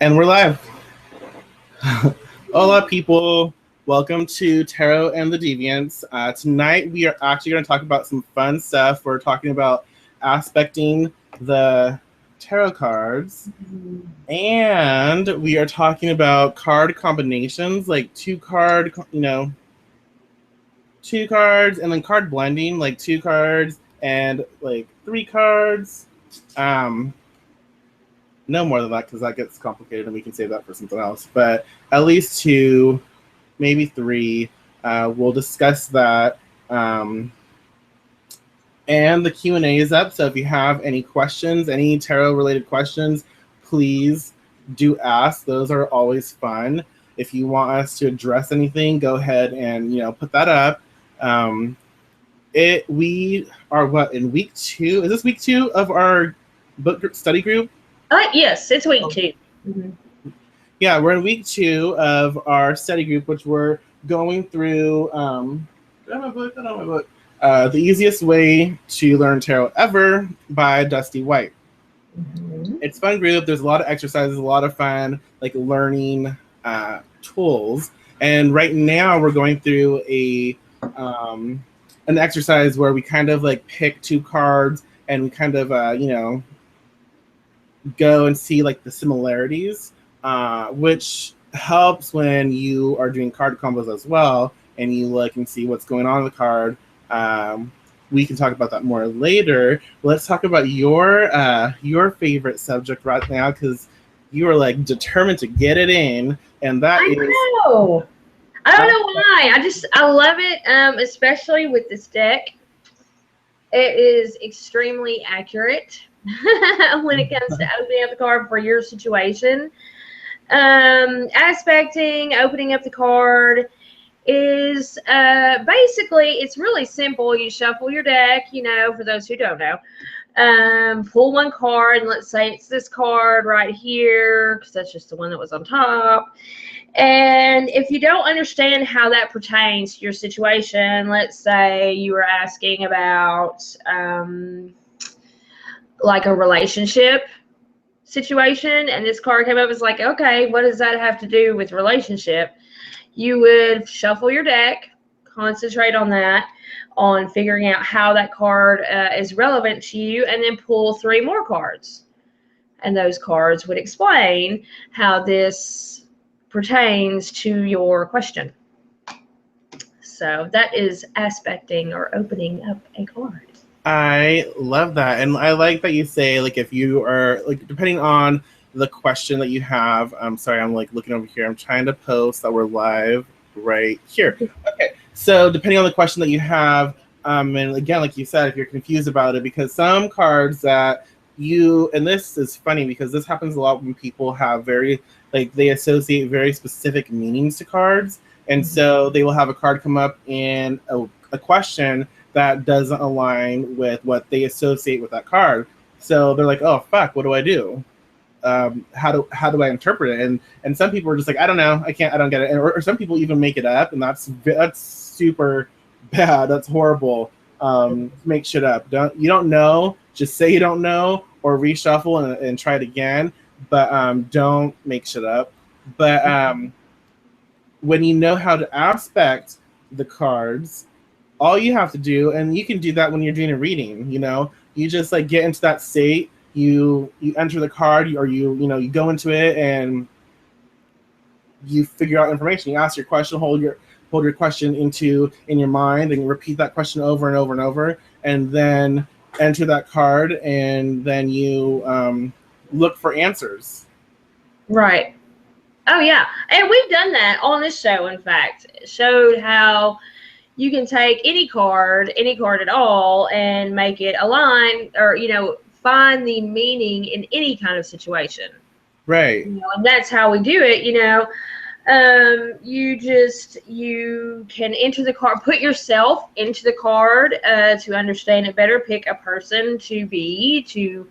And we're live. Hola, people. Welcome to Tarot and the Deviants. Tonight, we are actually going to talk about some fun stuff. We're talking about aspecting the tarot cards. And we are talking about card combinations, like two cards, and then card blending, like 2 cards and like 3 cards. No more than that because that gets complicated and we can save that for something else. But at least 2, maybe 3. We'll discuss that. And the Q&A is up. So if you have any questions, any tarot-related questions, please do ask. Those are always fun. If you want us to address anything, go ahead and put that up. We are in week 2? Is this week 2 of our book study group? Yes, it's week 2. Mm-hmm. Yeah, we're in week 2 of our study group, which we're going through. Do I have my book? I don't have my book. The Easiest Way to Learn Tarot Ever by Dusty White. Mm-hmm. It's a fun group. There's a lot of exercises, a lot of fun, like learning tools. And right now we're going through an exercise where we kind of like pick 2 cards and we kind of go and see like the similarities, which helps when you are doing card combos as well, and you look and see what's going on in the card. We can talk about that more later. Let's talk about your favorite subject right now, because you are like determined to get it in, and that I know. I don't know why. I love it, especially with this deck. It is extremely accurate when it comes to opening up the card for your situation. Aspecting, opening up the card is basically, it's really simple. You shuffle your deck, for those who don't know. Pull one card, and let's say it's this card right here, because that's just the one that was on top. And if you don't understand how that pertains to your situation, let's say you were asking about like a relationship situation, and this card came up, it's like, okay, what does that have to do with relationship? You would shuffle your deck, concentrate on that, on figuring out how that card is relevant to you, and then pull 3 more cards. And those cards would explain how this pertains to your question. So that is aspecting or opening up a card. I love that. And I like that you say, like, if you are, like, depending on the question that you have, I'm sorry, I'm like looking over here. I'm trying to post that we're live right here. Okay. So depending on the question that you have, and again, like you said, if you're confused about it, because some cards that and this is funny because this happens a lot when people have they associate very specific meanings to cards. And so they will have a card come up in a question that doesn't align with what they associate with that card. So they're like, oh, fuck, what do I do? How do I interpret it? And some people are just like, I don't know. I don't get it. Or some people even make it up, and that's super bad. That's horrible. Make shit up. You don't know. Just say you don't know, or reshuffle and try it again. But don't make shit up. But when you know how to aspect the cards, all you have to do, and you can do that when you're doing a reading, you just like get into that state. You enter the card, or you go into it and you figure out information. You ask your question, hold your question in your mind, and repeat that question over and over and over, and then enter that card, and then you look for answers. Right. Oh yeah, and we've done that on this show. In fact, it showed how you can take any card at all, and make it align, or find the meaning in any kind of situation. Right. And that's how we do it. You can enter the card, put yourself into the card to understand it better. Pick a person to be, to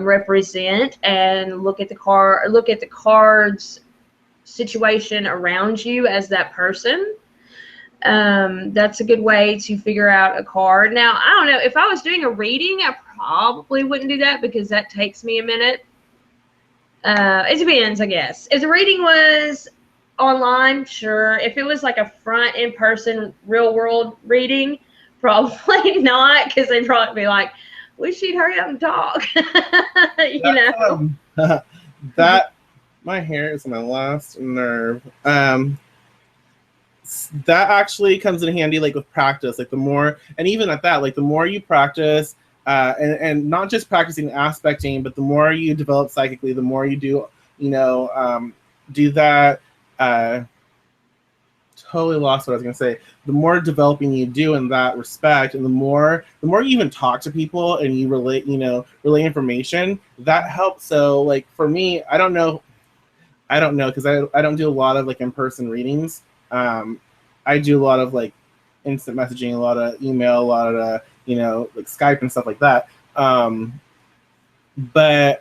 represent, and look at the card's situation around you as that person. That's a good way to figure out a card. Now, I don't know, if I was doing a reading, I probably wouldn't do that because that takes me a minute. It depends, I guess. If the reading was online, sure. If it was like a front in person, real world reading, probably not, because they'd probably be like, "We should hurry up and talk," you know. That my hair is my last nerve. That actually comes in handy like with practice. Like the more, and even at that, like the more you practice, and not just practicing aspecting, but the more you develop psychically, the more you do, do that. Totally lost what I was gonna say. The more developing you do in that respect, and the more you even talk to people and you relate information, that helps. So like for me, I don't know because I don't do a lot of like in-person readings. I do a lot of like instant messaging, a lot of email, a lot of like Skype and stuff like that. But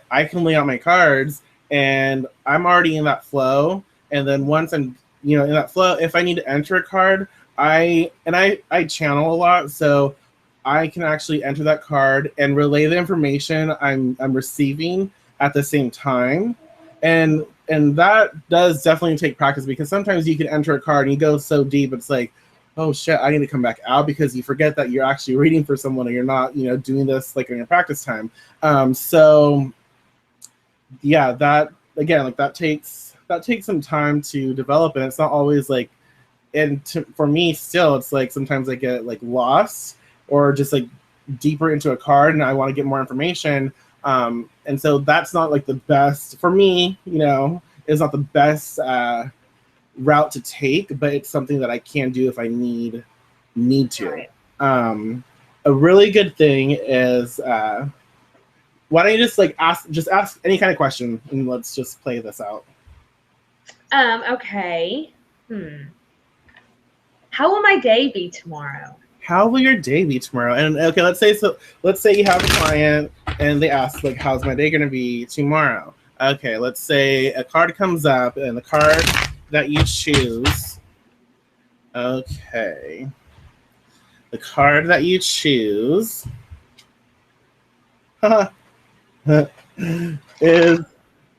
I can lay out my cards and I'm already in that flow. And then once I'm in that flow, if I need to enter a card, I channel a lot, so I can actually enter that card and relay the information I'm receiving at the same time. And that does definitely take practice, because sometimes you can enter a card and you go so deep, it's like, oh shit, I need to come back out, because you forget that you're actually reading for someone and you're not, doing this like in your practice time. So yeah, that again, like that takes some time to develop, and it's not always like, for me still, it's like sometimes I get like lost or just like deeper into a card and I want to get more information. And so that's not like the best for me, is not the best route to take, but it's something that I can do if I need to. Right. A really good thing is why don't you just like ask any kind of question and let's just play this out. Okay. How will my day be tomorrow? How will your day be tomorrow? And okay, let's say you have a client and they ask like, how's my day going to be tomorrow? Okay, let's say a card comes up and the card that you choose. Okay. The card that you choose is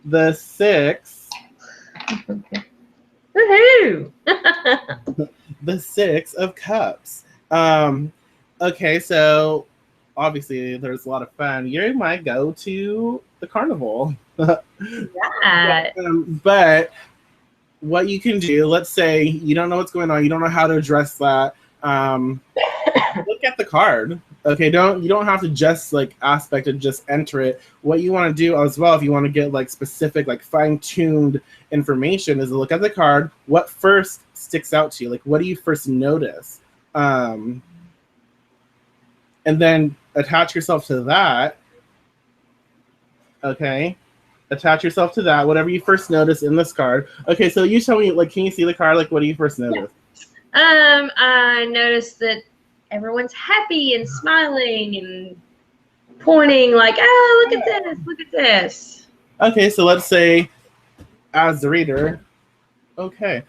the 6. Woohoo! The 6 of Cups. Okay, so obviously there's a lot of fun. You might go to the carnival. Yeah. But what you can do, let's say you don't know what's going on, you don't know how to address that. Look at the card. Okay, you don't have to just like aspect and just enter it. What you want to do as well, if you want to get like specific, like fine-tuned information, is look at the card. What first sticks out to you? Like, what do you first notice? And then attach yourself to that. Okay, attach yourself to that. Whatever you first notice in this card. Okay, so you tell me, like, can you see the card? Like, what do you first notice? I noticed that everyone's happy and smiling and pointing like, oh, look at this, look at this. Okay, so let's say as the reader, okay,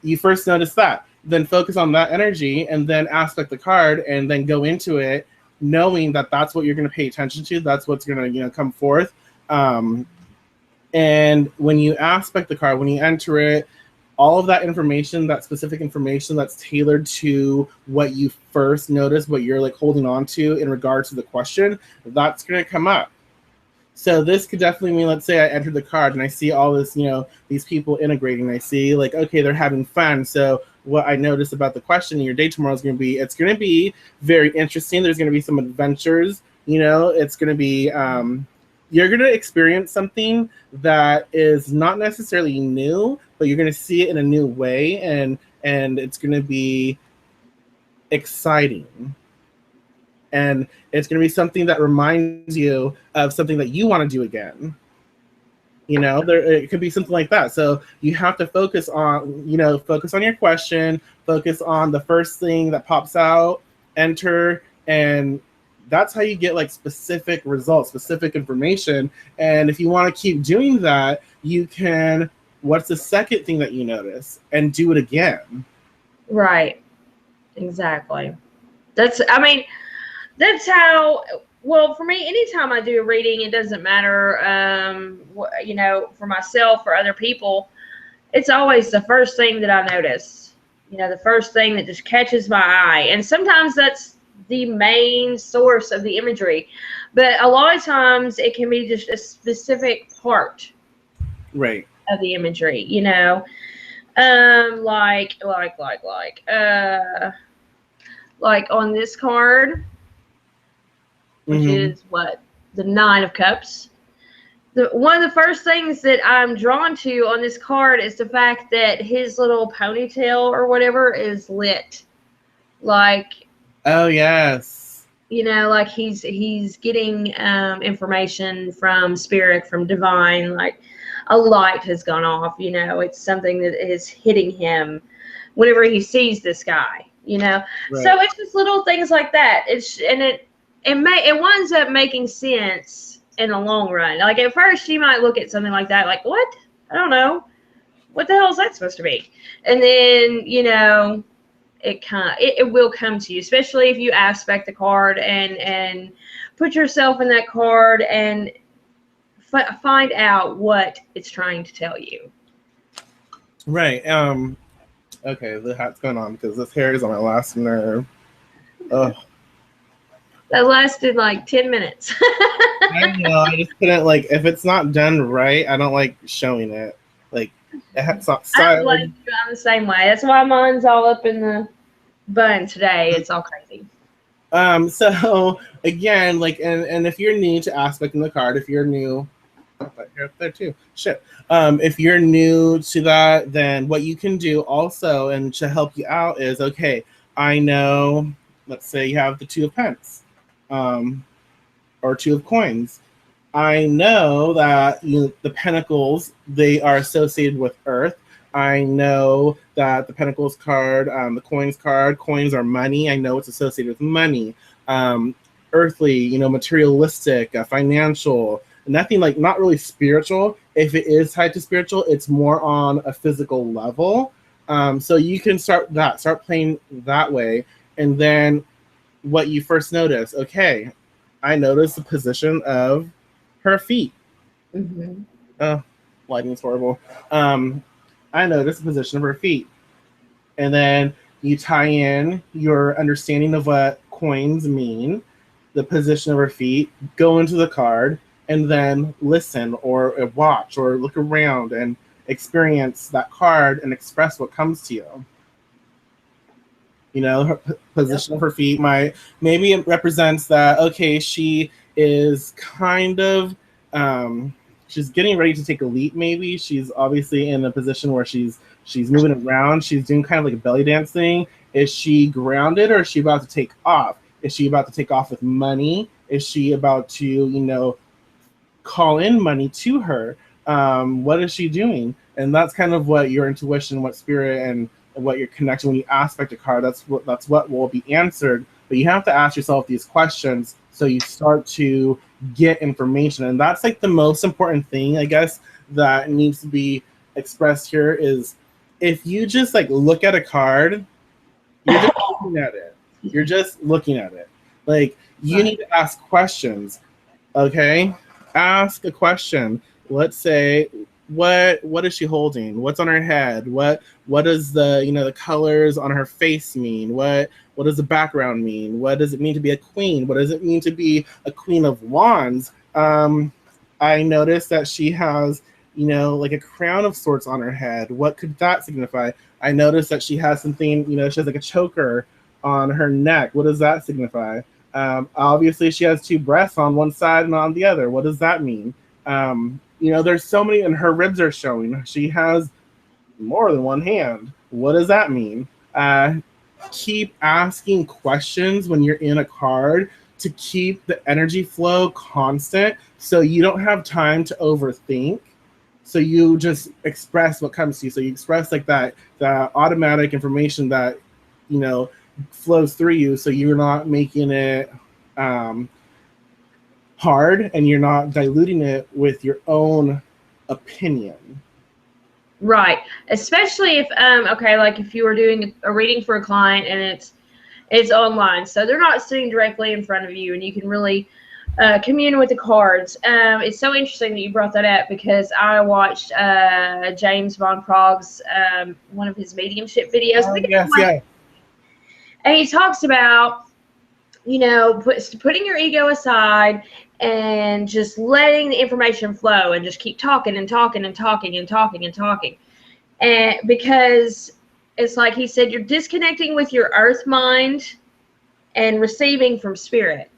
you first notice that. Then focus on that energy and then aspect the card and then go into it knowing that that's what you're going to pay attention to. That's what's going to, come forth. And when you aspect the card, when you enter it, all of that information, that specific information that's tailored to what you first noticed, what you're like holding on to in regards to the question, that's going to come up. So this could definitely mean, let's say I entered the card and I see all this, these people integrating. I see like, okay, they're having fun. So what I noticed about the question in your day tomorrow is going to be, it's going to be very interesting. There's going to be some adventures, it's going to be, you're going to experience something that is not necessarily new, but you're going to see it in a new way, and it's going to be exciting. And it's going to be something that reminds you of something that you want to do again. It could be something like that. So you have to focus on your question, focus on the first thing that pops out, enter, and that's how you get like specific results, specific information. And if you want to keep doing that, you can, what's the second thing that you notice, and do it again. Right. Exactly. That's how well, for me, anytime I do a reading, it doesn't matter, you know, for myself or other people, it's always the first thing that I notice. You know, the first thing that just catches my eye. And sometimes that's the main source of the imagery. But a lot of times it can be just a specific part Right. of the imagery, you know. Like on this card, which Mm-hmm. is what? The Nine of Cups. One of the first things that I'm drawn to on this card is the fact that his little ponytail or whatever is lit. Like, Oh yes. you know, like he's getting information from spirit, from divine, like a light has gone off, you know, it's something that is hitting him whenever he sees this guy, you know. So Right. it's just little things like that. It winds up making sense in the long run. Like at first you might look at something like that like, what? I don't know. What the hell is that supposed to be? And then, you know, it will come to you, especially if you aspect the card and put yourself in that card and find out what it's trying to tell you. Right. Okay, the hat's going on because this hair is on my last nerve. Ugh. That lasted like 10 minutes. I know. I just couldn't like if it's not done right. I don't like showing it. Like it's not I don't styled. blame you. I'm the same way. That's why mine's all up in the bun today. It's all crazy. So again, like and if you're new to aspecting the card, if you're new, oh, you're up there too. Shit. If you're new to that, then what you can do also and to help you out is okay, I know, let's say you have the two of pence. Or two of coins. I know that the pentacles, they are associated with earth. I know that the pentacles card, the coins card, coins are money. I know it's associated with money, earthly, materialistic, financial, nothing like not really spiritual. If it is tied to spiritual, it's more on a physical level. So you can start playing that way. And then what you first notice, okay, I noticed the position of her feet. Mm-hmm. Oh, lighting's horrible. I noticed the position of her feet. And then you tie in your understanding of what coins mean, the position of her feet, go into the card, and then listen or watch or look around and experience that card and express what comes to you. Her position of her feet maybe it represents that, okay, she is kind of she's getting ready to take a leap. Maybe she's obviously in a position where she's moving around, she's doing kind of like a belly dance thing. Is she grounded or is she about to take off? Is she about to take off with money? Is she about to call in money to her? What is she doing? And that's kind of what your intuition, what spirit, and what your connection when you aspect a card, that's what will be answered. But you have to ask yourself these questions so you start to get information. And that's like the most important thing, I guess, that needs to be expressed here is if you just like look at a card, you're just looking at it. You're just looking at it. Like you need to ask questions. Okay? Ask a question. Let's say, what is she holding? What's on her head? What does the colors on her face mean? What does the background mean? What does it mean to be a queen? What does it mean to be a queen of wands? I noticed that she has like a crown of sorts on her head. What could that signify? I noticed that she has something, she has like a choker on her neck. What does that signify? Obviously she has two breasts on one side and on the other. What does that mean? There's so many, and her ribs are showing. She has more than one hand. What does that mean? Keep asking questions when you're in a card to keep the energy flow constant so you don't have time to overthink. So you just express what comes to you. So you express like that automatic information that, flows through you. So you're not making it hard and you're not diluting it with your own opinion. Right. Especially if like if you were doing a reading for a client and it's online, so they're not sitting directly in front of you, and you can really commune with the cards. It's so interesting that you brought that up because I watched James Von Progg's one of his mediumship videos. Oh, yes, yeah. And he talks about, you know, putting your ego aside and just letting the information flow and just keep talking and talking and talking and talking and talking. And because it's like he said, you're disconnecting with your earth mind and receiving from spirit.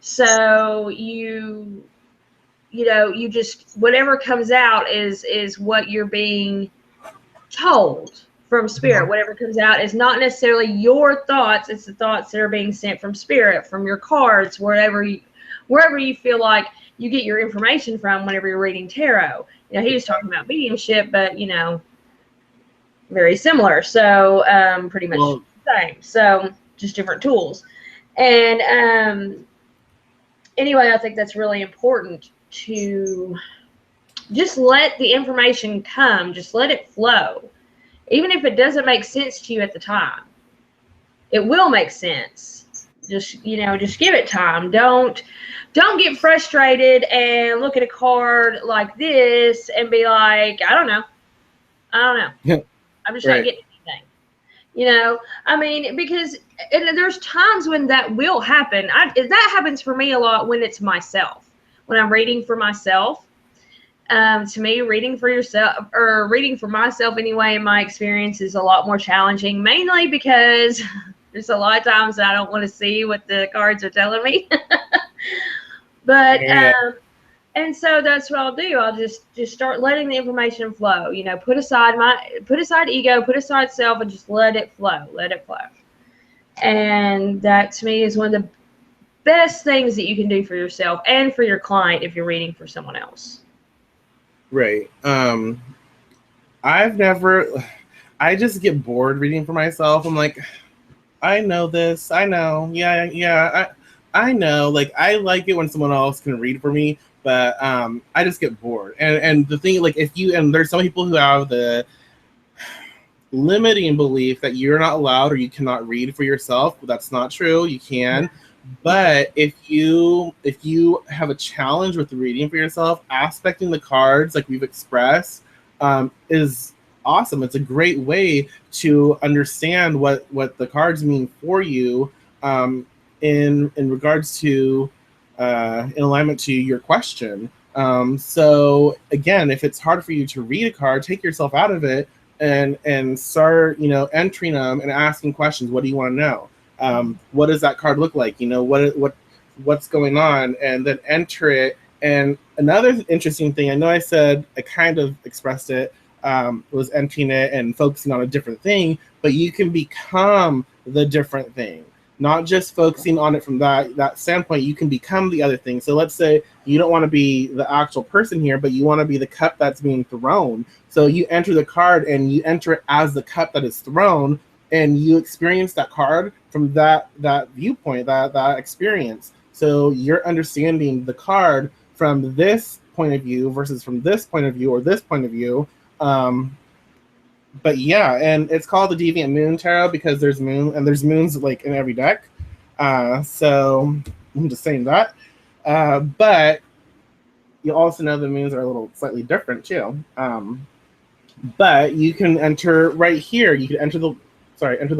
So you know, you just, whatever comes out is what you're being told from spirit. Whatever comes out is not necessarily your thoughts, it's the thoughts that are being sent from spirit, from your cards, wherever you feel like you get your information from whenever you're reading tarot. You know, he was talking about mediumship, but you know, very similar. So pretty much the same. So just different tools. And anyway, I think that's really important to just let the information come, just let it flow. Even if it doesn't make sense to you at the time, it will make sense. Just, you know, just give it time. Don't get frustrated and look at a card like this and be like, I don't know. I'm just not getting anything. You know, I mean, because there's times when that will happen. That happens for me a lot when it's myself. When I'm reading for myself. To me, reading for yourself, or reading for myself anyway, in my experience, is a lot more challenging, mainly because there's a lot of times that I don't want to see what the cards are telling me. But and so that's what I'll do. I'll just start letting the information flow. You know, put aside ego, put aside self, and just let it flow. Let it flow. And that to me is one of the best things that you can do for yourself and for your client if you're reading for someone else. Right. I just get bored reading for myself. I'm like, I know this. I know. Yeah. I know. Like, I like it when someone else can read for me, but I just get bored. And the thing, like, there's some people who have the limiting belief that you're not allowed or you cannot read for yourself. That's not true. You can. But if you have a challenge with reading for yourself, aspecting the cards like we've expressed is awesome. It's a great way to understand what the cards mean for you in regards to in alignment to your question. So again, if it's hard for you to read a card, take yourself out of it and start, you know, entering them and asking questions. What do you want to know? What does that card look like? You know, what's going on, and then enter it. And another interesting thing, I know I said I kind of expressed it, was entering it and focusing on a different thing, but you can become the different thing, not just focusing on it from that standpoint. You can become the other thing. So let's say you don't want to be the actual person here, but you want to be the cup that's being thrown. So you enter the card and you enter it as the cup that is thrown, and you experience that card from that viewpoint, that experience. So you're understanding the card from this point of view versus from this point of view or this point of view. But yeah, and it's called the Deviant Moon Tarot because there's moons like in every deck. So I'm just saying that. But you also know the moons are a little slightly different too. But you can enter right here. You can enter the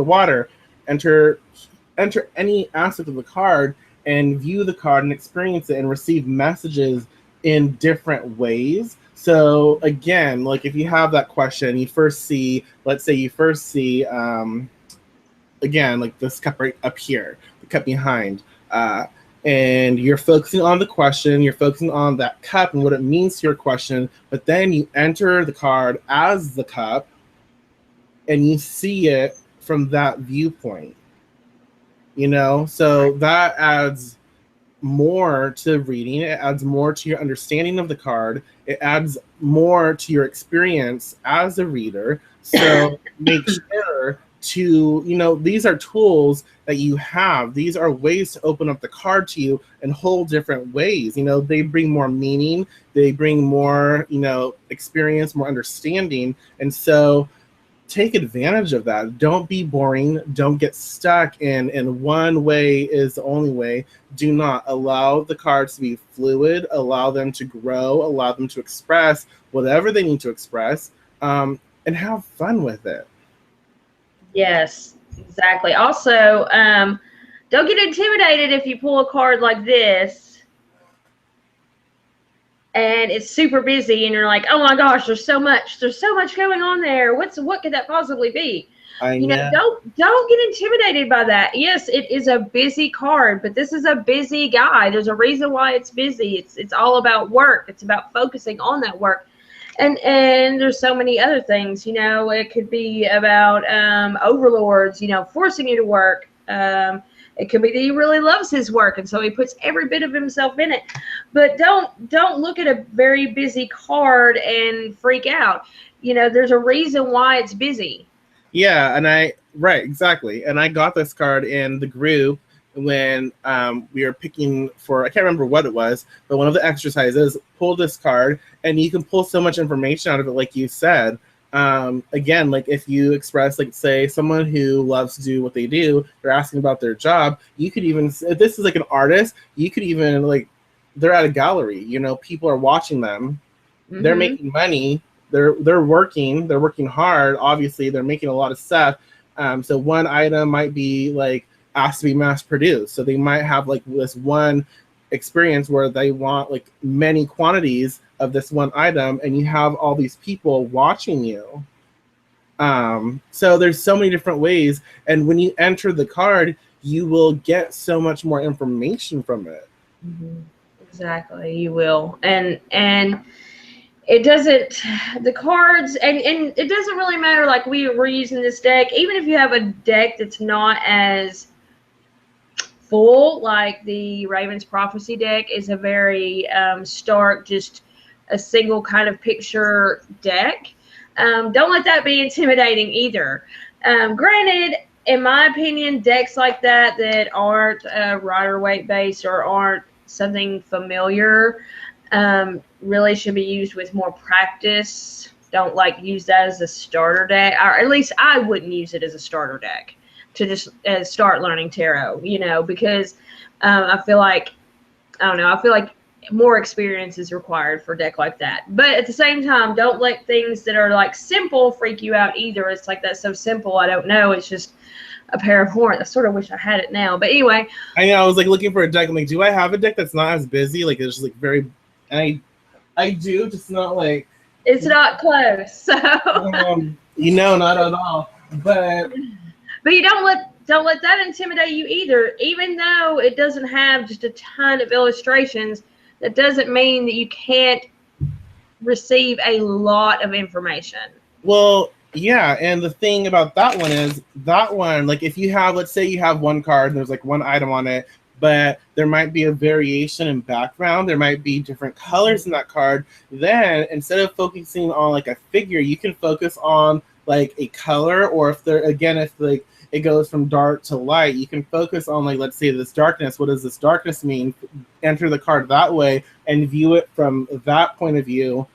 water, enter any aspect of the card and view the card and experience it and receive messages in different ways. So again, like if you have that question, let's say you first see again, like this cup right up here, the cup behind, and you're focusing on the question, you're focusing on that cup and what it means to your question, but then you enter the card as the cup and you see it from that viewpoint, you know? So that adds more to reading. It adds more to your understanding of the card. It adds more to your experience as a reader. So make sure to, you know, these are tools that you have. These are ways to open up the card to you in whole different ways. You know, they bring more meaning. They bring more, you know, experience, more understanding. And so take advantage of that. Don't be boring. Don't get stuck in one way is the only way. Do not allow the cards to be fluid. Allow them to grow. Allow them to express whatever they need to express, and have fun with it. Yes, exactly. Also, don't get intimidated if you pull a card like this and it's super busy and you're like, oh my gosh, there's so much going on there. What could that possibly be? I know. Don't get intimidated by that. Yes, it is a busy card, but this is a busy guy. There's a reason why it's busy. It's all about work. It's about focusing on that work. And there's so many other things, it could be about overlords, forcing you to work. It could be that he really loves his work, and so he puts every bit of himself in it. But don't look at a very busy card and freak out. There's a reason why it's busy. Yeah, right, exactly. And I got this card in the group when we were picking for, I can't remember what it was, but one of the exercises, pulled this card, and you can pull so much information out of it, like you said. Again, like if you express, like say someone who loves to do what they do, they're asking about their job, you could even, if this is like an artist, you could even like, they're at a gallery, people are watching them, they're making money, they're working hard, obviously they're making a lot of stuff. So one item might be like asked to be mass produced, so they might have like this one experience where they want like many quantities of this one item, and you have all these people watching you. So there's so many different ways, and when you enter the card, you will get so much more information from it. Exactly, you will. And it doesn't, the cards, and it doesn't really matter, like we're using this deck, even if you have a deck that's not as full, like the Raven's Prophecy deck is a very stark, just a single kind of picture deck. Don't let that be intimidating either. Granted, in my opinion, decks like that aren't Rider-Waite based or aren't something familiar really should be used with more practice. Don't use that as a starter deck, or at least I wouldn't use it as a starter deck to just start learning tarot, because I feel like more experience is required for a deck like that. But at the same time, don't let things that are like simple freak you out either. It's like, that's so simple, I don't know, it's just a pair of horns. I sort of wish I had it now, but anyway. I know, I was like looking for a deck. I'm like, do I have a deck that's not as busy? Like it's just like very, and I do, just not like, it's not close. So not at all. But you don't let that intimidate you either. Even though it doesn't have just a ton of illustrations, that doesn't mean that you can't receive a lot of information. Well, yeah, and the thing about that one is, like if you have, let's say you have one card and there's like one item on it, but there might be a variation in background, there might be different colors in that card, then instead of focusing on like a figure, you can focus on like a color, or if like it goes from dark to light, you can focus on, like, let's say this darkness. What does this darkness mean? Enter the card that way and view it from that point of view.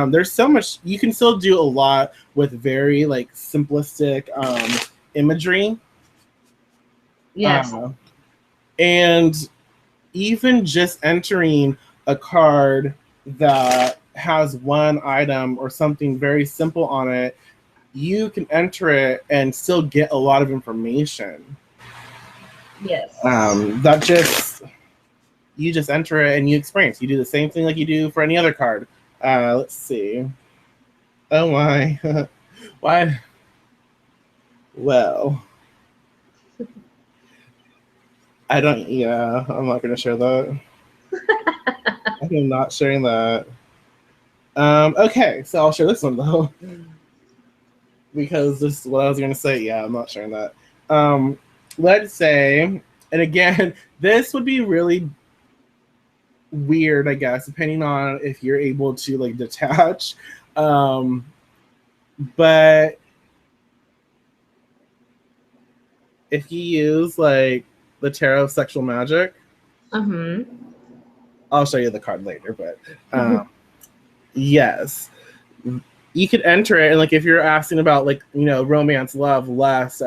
There's so much, you can still do a lot with very like simplistic imagery. Yes. And even just entering a card that has one item or something very simple on it, you can enter it and still get a lot of information. Yes. You just enter it and you experience. You do the same thing like you do for any other card. Let's see. Oh my. Why? Well, I'm not going to share that. I'm not sharing that. Okay, so I'll share this one though. Because this is what I was going to say. Yeah, I'm not sharing that. Let's say, and again, this would be really weird, I guess, depending on if you're able to like detach. But if you use like the Tarot of Sexual Magic, I'll show you the card later, but yes. you could enter it, and like if you're asking about like romance, love, lust,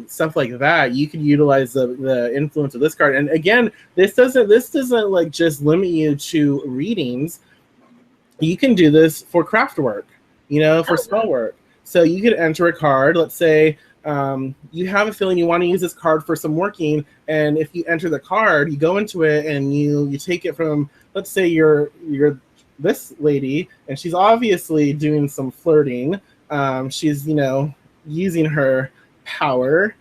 stuff like that, you could utilize the influence of this card. And again, this doesn't like just limit you to readings. You can do this for craft work, for spell work. So you could enter a card. Let's say you have a feeling you want to use this card for some working, and if you enter the card, you go into it and you take it from, let's say you're this lady, and she's obviously doing some flirting. She's using her power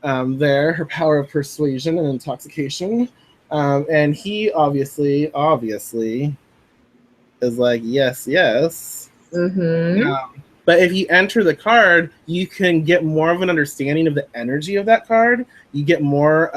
her power of persuasion and intoxication, and he obviously is like, yes, yes. But if you enter the card, you can get more of an understanding of the energy of that card. You get more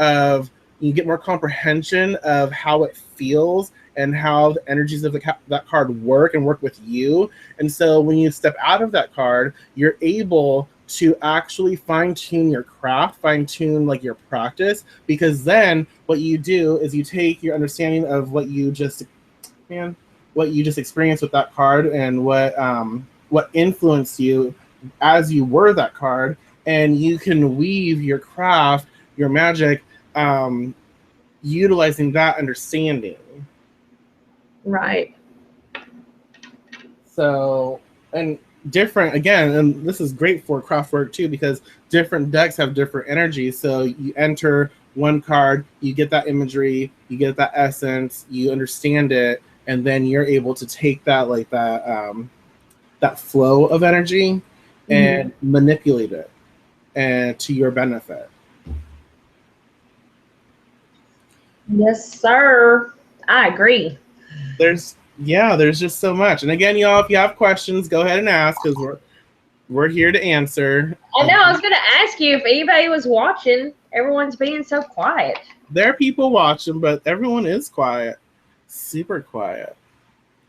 comprehension of how it feels and how the energies of that card work with you. And so when you step out of that card, you're able to actually fine-tune your craft, fine-tune like your practice, because then what you do is you take your understanding of what you just experienced with that card and what influenced you as you were that card, and you can weave your craft, your magic, utilizing that understanding. Right. So, and different, again, and this is great for craft work too, because different decks have different energies. So you enter one card, you get that imagery, you get that essence, you understand it, and then you're able to take that that flow of energy and manipulate it and to your benefit. Yes, sir. I agree. There's just so much. And again, y'all, if you have questions, go ahead and ask, because we're here to answer. I know. I was going to ask you if anybody was watching. Everyone's being so quiet. There are people watching, but everyone is quiet. Super quiet.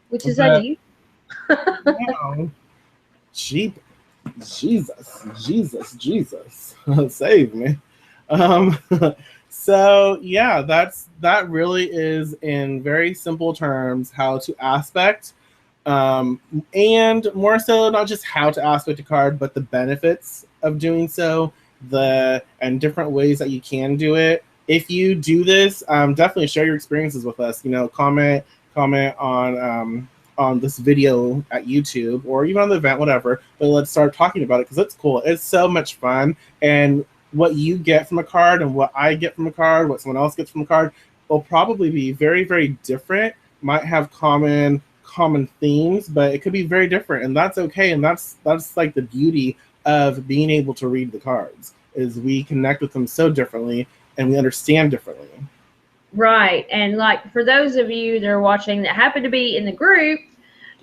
Which is unusual. Jesus. Save me. So yeah, that really is, in very simple terms, how to aspect, and more so not just how to aspect a card, but the benefits of doing so, and different ways that you can do it. If you do this, definitely share your experiences with us. Comment on this video at YouTube or even on the event, whatever. But let's start talking about it, because it's cool. It's so much fun, and what you get from a card and what I get from a card, what someone else gets from a card, will probably be very, very different. Might have common themes, but it could be very different, and that's okay. And that's like the beauty of being able to read the cards, is we connect with them so differently and we understand differently. Right. And like for those of you that are watching that happen to be in the group,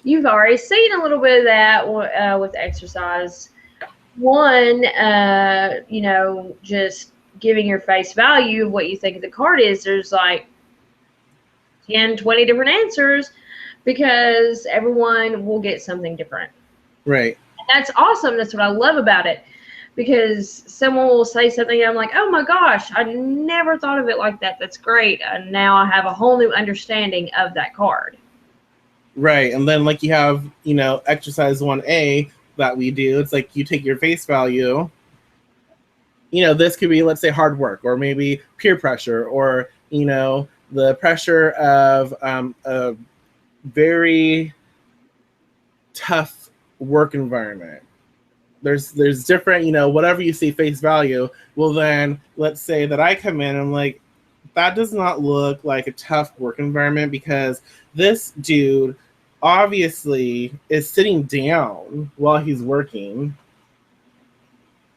you've already seen a little bit of that with exercise. One, just giving your face value of what you think the card is. There's like 10, 20 different answers, because everyone will get something different. Right. And that's awesome. That's what I love about it, because someone will say something and I'm like, oh my gosh, I never thought of it like that. That's great. And now I have a whole new understanding of that card. Right. And then like you have, exercise 1A that we do. It's like you take your face value. This could be, let's say, hard work, or maybe peer pressure, or, the pressure of a very tough work environment. There's different, whatever you see face value. Well, then let's say that I come in and I'm like, that does not look like a tough work environment, because this dude obviously is sitting down while he's working.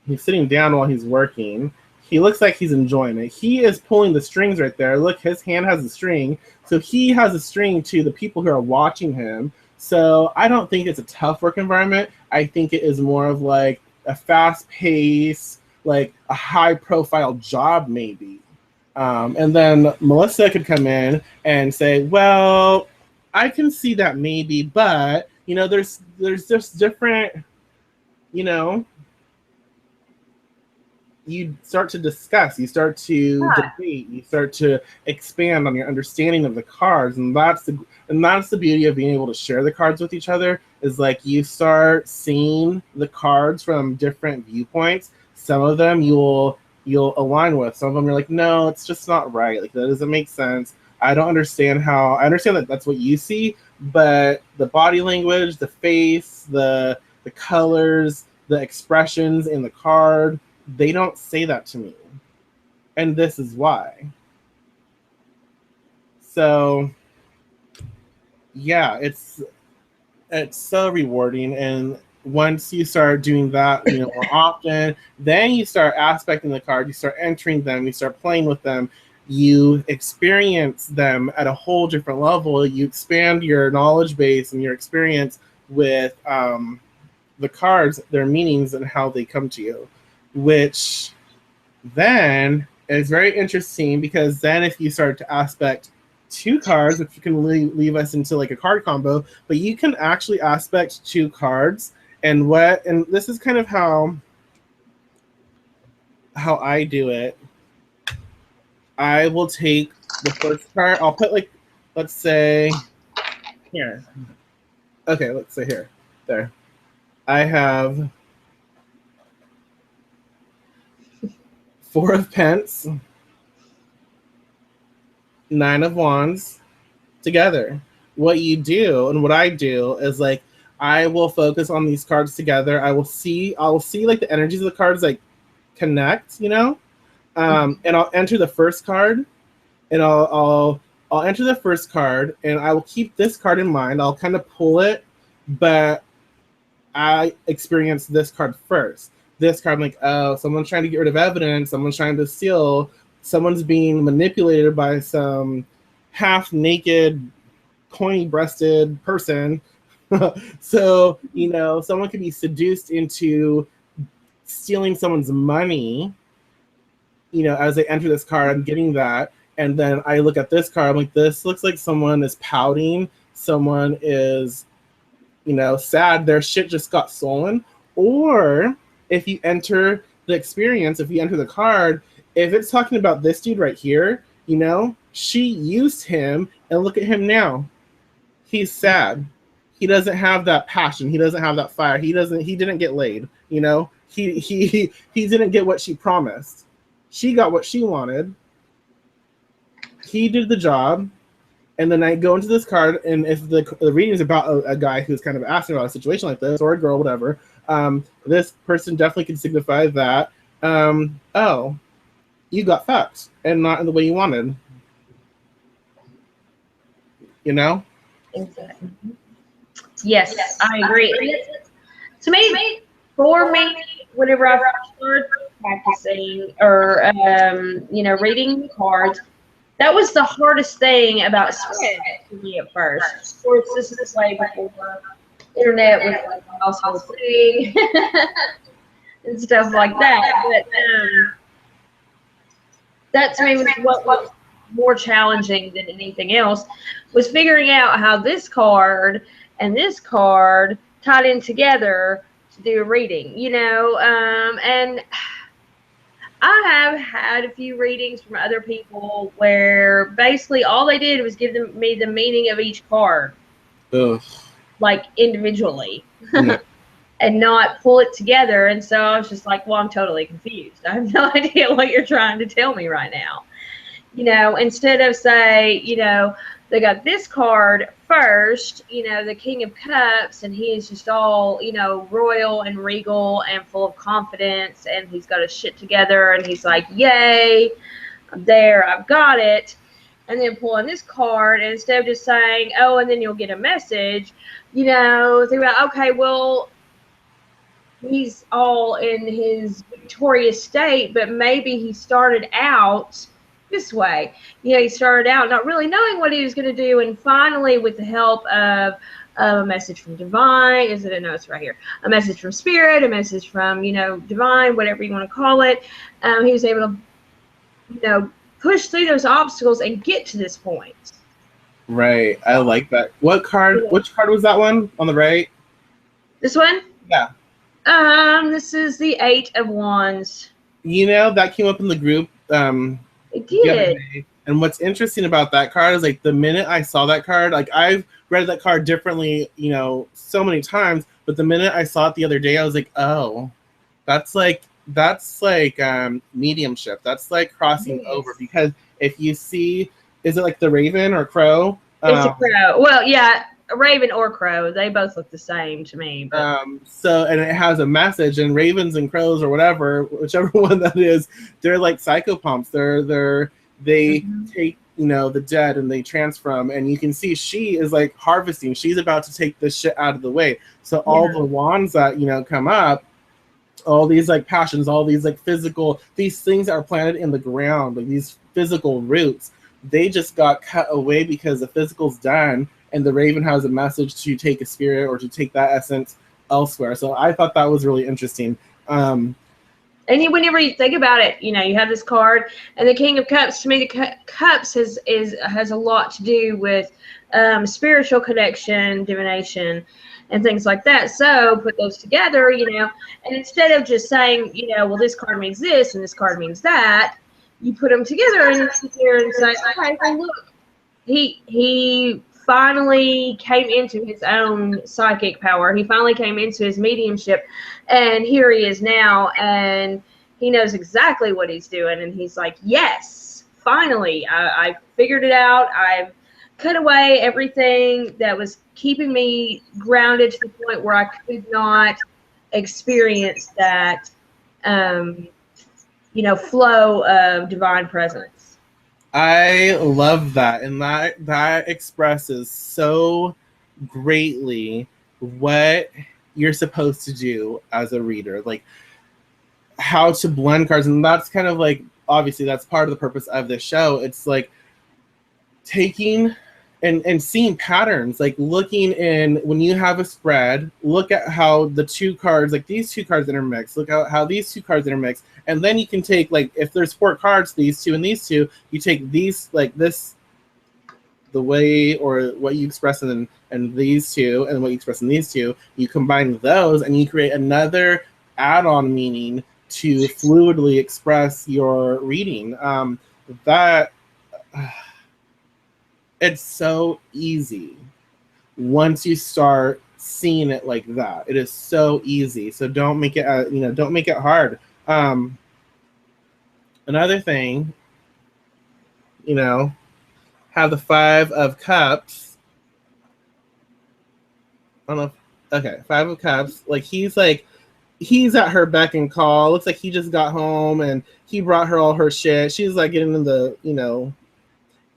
He's sitting down while he's working. He looks like he's enjoying it. He is pulling the strings right there. Look, his hand has a string. So he has a string to the people who are watching him. So I don't think it's a tough work environment. I think it is more of like a fast pace, like a high profile job maybe. And then Melissa could come in and say, well, I can see that maybe, but there's just different, you start to discuss, you start to debate, you start to expand on your understanding of the cards, and that's the beauty of being able to share the cards with each other. Is like you start seeing the cards from different viewpoints. Some of them you'll align with. Some of them you're like, no, it's just not right. Like that doesn't make sense. I don't understand how. I understand that that's what you see, but the body language, the face, the colors, the expressions in the card, they don't say that to me. And this is why. So yeah, it's so rewarding. And once you start doing that, more often, then you start aspecting the card, you start entering them, you start playing with them, you experience them at a whole different level. You expand your knowledge base and your experience with the cards, their meanings, and how they come to you, which then is very interesting, because then if you start to aspect 2 cards, which can leave us into like a card combo, but you can actually aspect 2 cards. And this is kind of how I do it. I will take the first card. I'll put, like, let's say here. Okay, let's say here. There. I have 4 of Pence, 9 of Wands together. What you do and what I do is, like, I will focus on these cards together. I will see like the energies of the cards like connect, and I'll enter the first card, and I'll enter the first card, and I will keep this card in mind. I'll kind of pull it, but I experience this card first. This card, I'm like, oh, someone's trying to get rid of evidence. Someone's trying to steal. Someone's being manipulated by some half-naked, pointy-breasted person. So, someone could be seduced into stealing someone's money, as they enter this card. I'm getting that. And then I look at this card. I'm like, this looks like someone is pouting. Someone is, sad their shit just got stolen. Or if you enter the experience, if you enter the card, if it's talking about this dude right here, she used him, and look at him now. He's sad. He doesn't have that passion. He doesn't have that fire. He didn't get laid. He didn't get what she promised. She got what she wanted. He did the job. And then I go into this card, and if the reading is about a guy who's kind of asking about a situation like this, or a girl, whatever, this person definitely can signify that, oh, you got fucked, and not in the way you wanted. Exactly. Yes, I agree. To me, for me, whenever I first started practicing or reading cards, that was the hardest thing about spread to me at first. Of course, this is this way before internet was like a household thing and stuff like that. But that to me was what was more challenging than anything else, was figuring out how this card and this card tied in together to do a reading, and I have had a few readings from other people where basically all they did was give me the meaning of each card. Ugh. Like individually. No. And not pull it together. And so I was just like, well, I'm totally confused. I have no idea what you're trying to tell me right now. Instead of say, they got this card first, the King of Cups, and he is just all, royal and regal and full of confidence, and he's got his shit together, and he's like, yay, I'm there, I've got it. And then pulling this card, and instead of just saying, oh, and then you'll get a message, throughout, okay, well, he's all in his victorious state, but maybe he started out this way. He started out not really knowing what he was going to do, and finally, with the help of a message from Divine, it's right here, a message from Spirit, a message from, Divine, whatever you want to call it, he was able to, push through those obstacles and get to this point. Right. I like that. Which card was that one on the right? This one? Yeah. This is the 8 of Wands. You know, that came up in the group It the other did. day. And what's interesting about that card is like the minute I saw that card, like I've read that card differently, you know, so many times, but the minute I saw it the other day, I was like, oh, that's like mediumship. That's like crossing over, Yes. because if you see, is it like the raven or crow? It's a crow. Well, yeah, a raven or crow. They both look the same to me. But So, and it has a message, and ravens and crows or whatever, whichever one that is, they're like psychopomps. They Mhm. take, you know, the dead and they transform, and you can see she is like harvesting. She's about to take this shit out of the way. So all Yeah. the wands that, you know, come up, all these like passions, all these like physical, these things that are planted in the ground, like these physical roots, they just got cut away because the physical's done, and the raven has a message to take a spirit or to take that essence elsewhere. So I thought that was really interesting. And whenever you think about it, you know, you have this card, and the King of Cups. To me, the Cups has a lot to do with spiritual connection, divination, and things like that. So put those together, you know, and instead of just saying, you know, well, this card means this and this card means that, you put them together and you sit there and say, okay, well, look, he finally came into his own psychic power. He finally came into his mediumship, and here he is now, and he knows exactly what he's doing. And he's like, yes, finally, I figured it out. I've cut away everything that was keeping me grounded to the point where I could not experience that, um, you know, flow of divine presence. I love that, and that expresses so greatly what you're supposed to do as a reader, like how to blend cards. And that's kind of like, obviously that's part of the purpose of this show. It's like taking and seeing patterns, like looking in, when you have a spread, look at how the two cards, like these two cards intermix, look at how these two cards intermix, and then you can take, like, if there's 4 cards, these two and these two, you take these, like this, the way or what you express in and these two, and what you express in these two, you combine those and you create another add-on meaning to fluidly express your reading. That It's so easy once you start seeing it like that. It is so easy. So don't make it, don't make it hard. Another thing, have the 5 of Cups. I don't know. Okay, 5 of Cups. He's at her beck and call. Looks like he just got home and he brought her all her shit. She's like getting in the,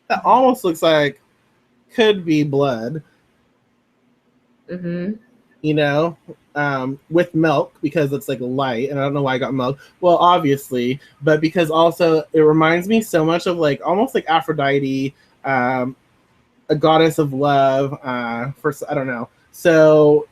that almost looks like could be blood. Mm-hmm. With milk, because it's like light, and I don't know why I got milk. Well, obviously, but because also it reminds me so much of like almost like Aphrodite, a goddess of love. I don't know. So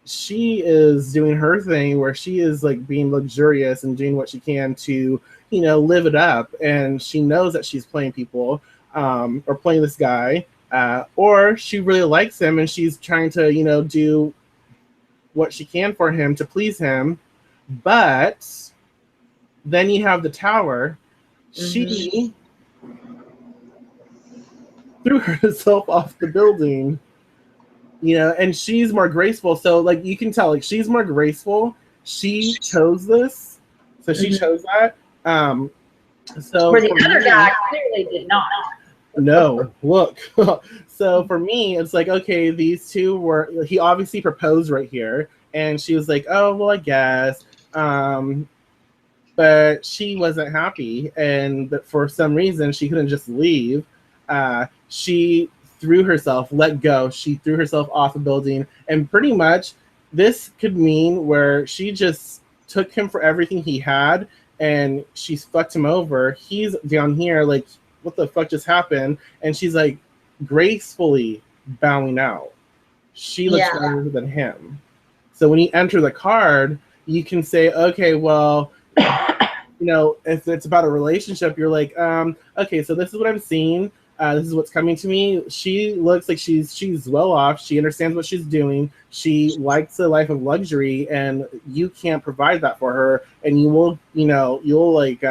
she is doing her thing where she is like being luxurious and doing what she can to, live it up. And she knows that she's playing people, or playing this guy, or she really likes him and she's trying to, do what she can for him to please him. But then you have the Tower. She threw herself off the building, and she's more graceful. So like you can tell, like she's more graceful. She chose this, so she chose that. So where the other guy clearly did not. No, look. So for me, it's like, okay, these two he obviously proposed right here, and she was like, oh, well, I guess. But she wasn't happy, but for some reason, she couldn't just leave. She threw herself, let go. She threw herself off a building, and pretty much this could mean where she just took him for everything he had, and she's fucked him over. He's down here like, what the fuck just happened? And she's like gracefully bowing out. She looks better than him. So when you enter the card, you can say, okay, well, if it's about a relationship, you're like, okay, so this is what I'm seeing. This is what's coming to me. She looks like she's well off. She understands what she's doing. She likes a life of luxury, and you can't provide that for her. And you will, you'll like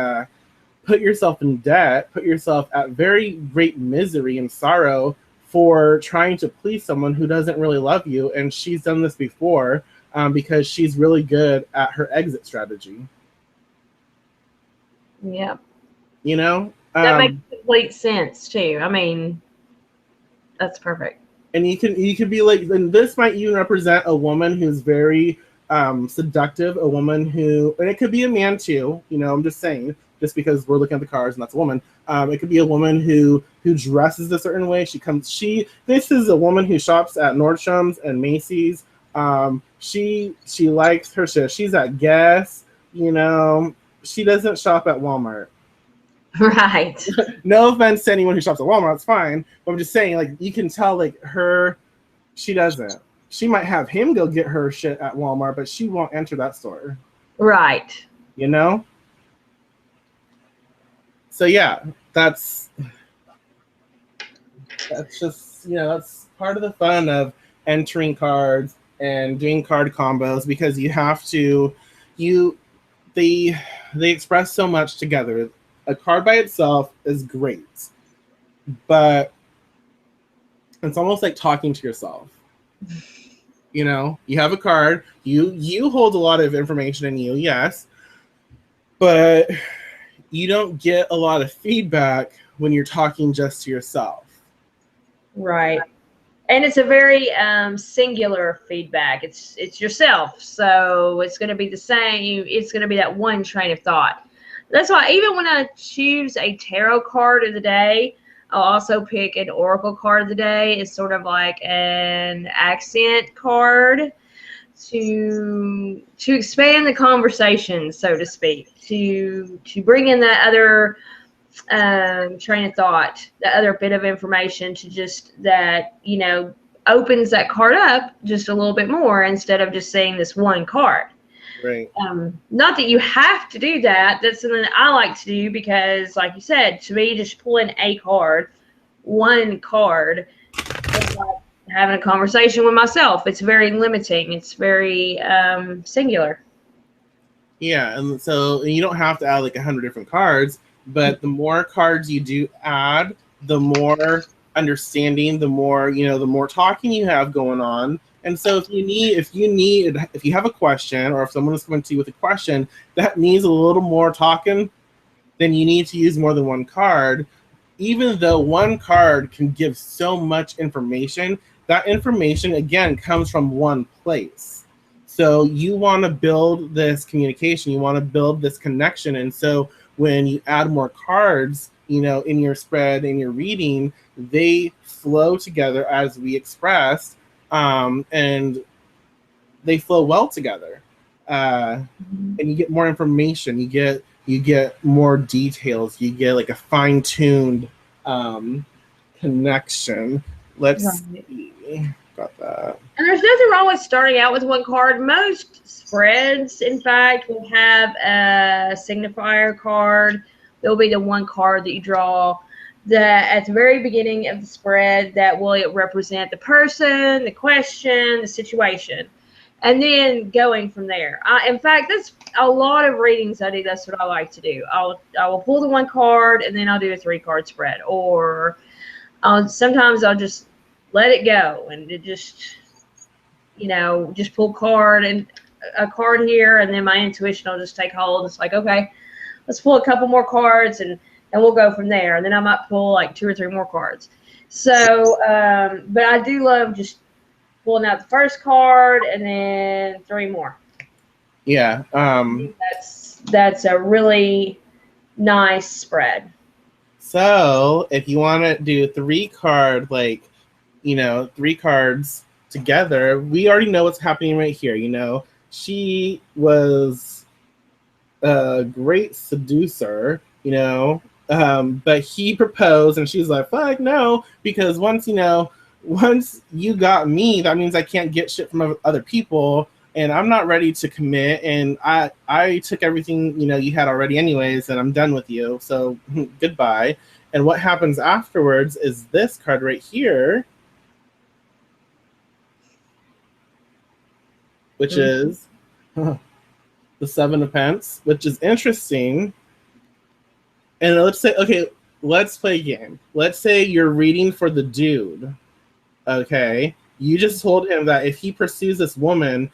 put yourself in debt, put yourself at very great misery and sorrow for trying to please someone who doesn't really love you. And she's done this before because she's really good at her exit strategy. Yeah. That makes complete sense too. I mean, that's perfect. And you can be like, and this might even represent a woman who's very seductive, a woman who, and it could be a man too. I'm just saying, just because we're looking at the cards and that's a woman. It could be a woman who dresses a certain way. This is a woman who shops at Nordstrom's and Macy's. She likes her shit. She's at Guess. She doesn't shop at Walmart. Right. No offense to anyone who shops at Walmart, it's fine. But I'm just saying, like, you can tell, like, she doesn't. She might have him go get her shit at Walmart, but she won't enter that store. Right. So yeah, that's just, that's part of the fun of entering cards and doing card combos, because you have to, they express so much together. A card by itself is great, but it's almost like talking to yourself. You have a card, you hold a lot of information in you, yes, but you don't get a lot of feedback when you're talking just to yourself. Right. And it's a very singular feedback. It's yourself, so it's going to be the same. It's going to be that one train of thought. That's why even when I choose a tarot card of the day, I'll also pick an oracle card of the day. It's sort of like an accent card to expand the conversation, so to speak, to bring in that other train of thought, that other bit of information, to just that, opens that card up just a little bit more instead of just saying this one card. Right. Not that you have to do that. That's something that I like to do because, like you said, to me, just pulling a card, one card, is like having a conversation with myself. It's very limiting. It's very singular. Yeah, and so you don't have to add like 100 different cards, but the more cards you do add, the more understanding, the more the more talking you have going on. And so if you have a question, or if someone is coming to you with a question that needs a little more talking, then you need to use more than one card. Even though one card can give so much information, that information again comes from one place. So you want to build this communication, you want to build this connection. And so when you add more cards, in your spread, in your reading, they flow together as we expressed. And they flow well together, and you get more information. You get more details. You get like a fine-tuned connection. Let's see. Got that. And there's nothing wrong with starting out with one card. Most spreads, in fact, will have a signifier card. There'll be the one card that you draw that at the very beginning of the spread that will represent the person, the question, the situation, and then going from there. In fact, that's a lot of readings I do. That's what I like to do. I will pull the one card and then I'll do a 3-card spread, or sometimes I'll just let it go and it just pull a card here, and then my intuition will just take hold. It's like, okay, let's pull a couple more cards and we'll go from there. And then I might pull like 2 or 3 more cards. So, but I do love just pulling out the first card and then 3 more. Yeah. That's a really nice spread. So if you want to do 3 card, 3 cards together, we already know what's happening right here. She was a great seducer, but he proposed and she's like, fuck no, because once you got me, that means I can't get shit from other people, and I'm not ready to commit, and I took everything you had already anyways, and I'm done with you, so goodbye. And what happens afterwards is this card right here, which is the Seven of Pence, which is interesting. And let's say, okay, let's play a game. Let's say you're reading for the dude. Okay, you just told him that if he pursues this woman,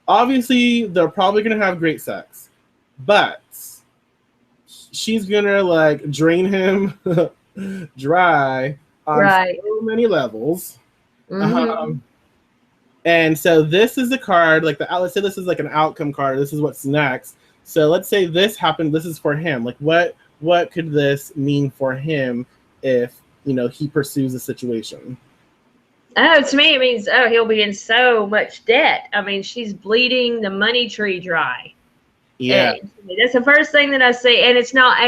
obviously they're probably gonna have great sex, but she's gonna like drain him dry on so many levels. And so this is the card, like let's say this is like an outcome card. This is what's next. So let's say this happened. This is for him. Like what could this mean for him if he pursues a situation? Oh, to me it means he'll be in so much debt. I mean, she's bleeding the money tree dry. Yeah, that's the first thing that I see, and it's not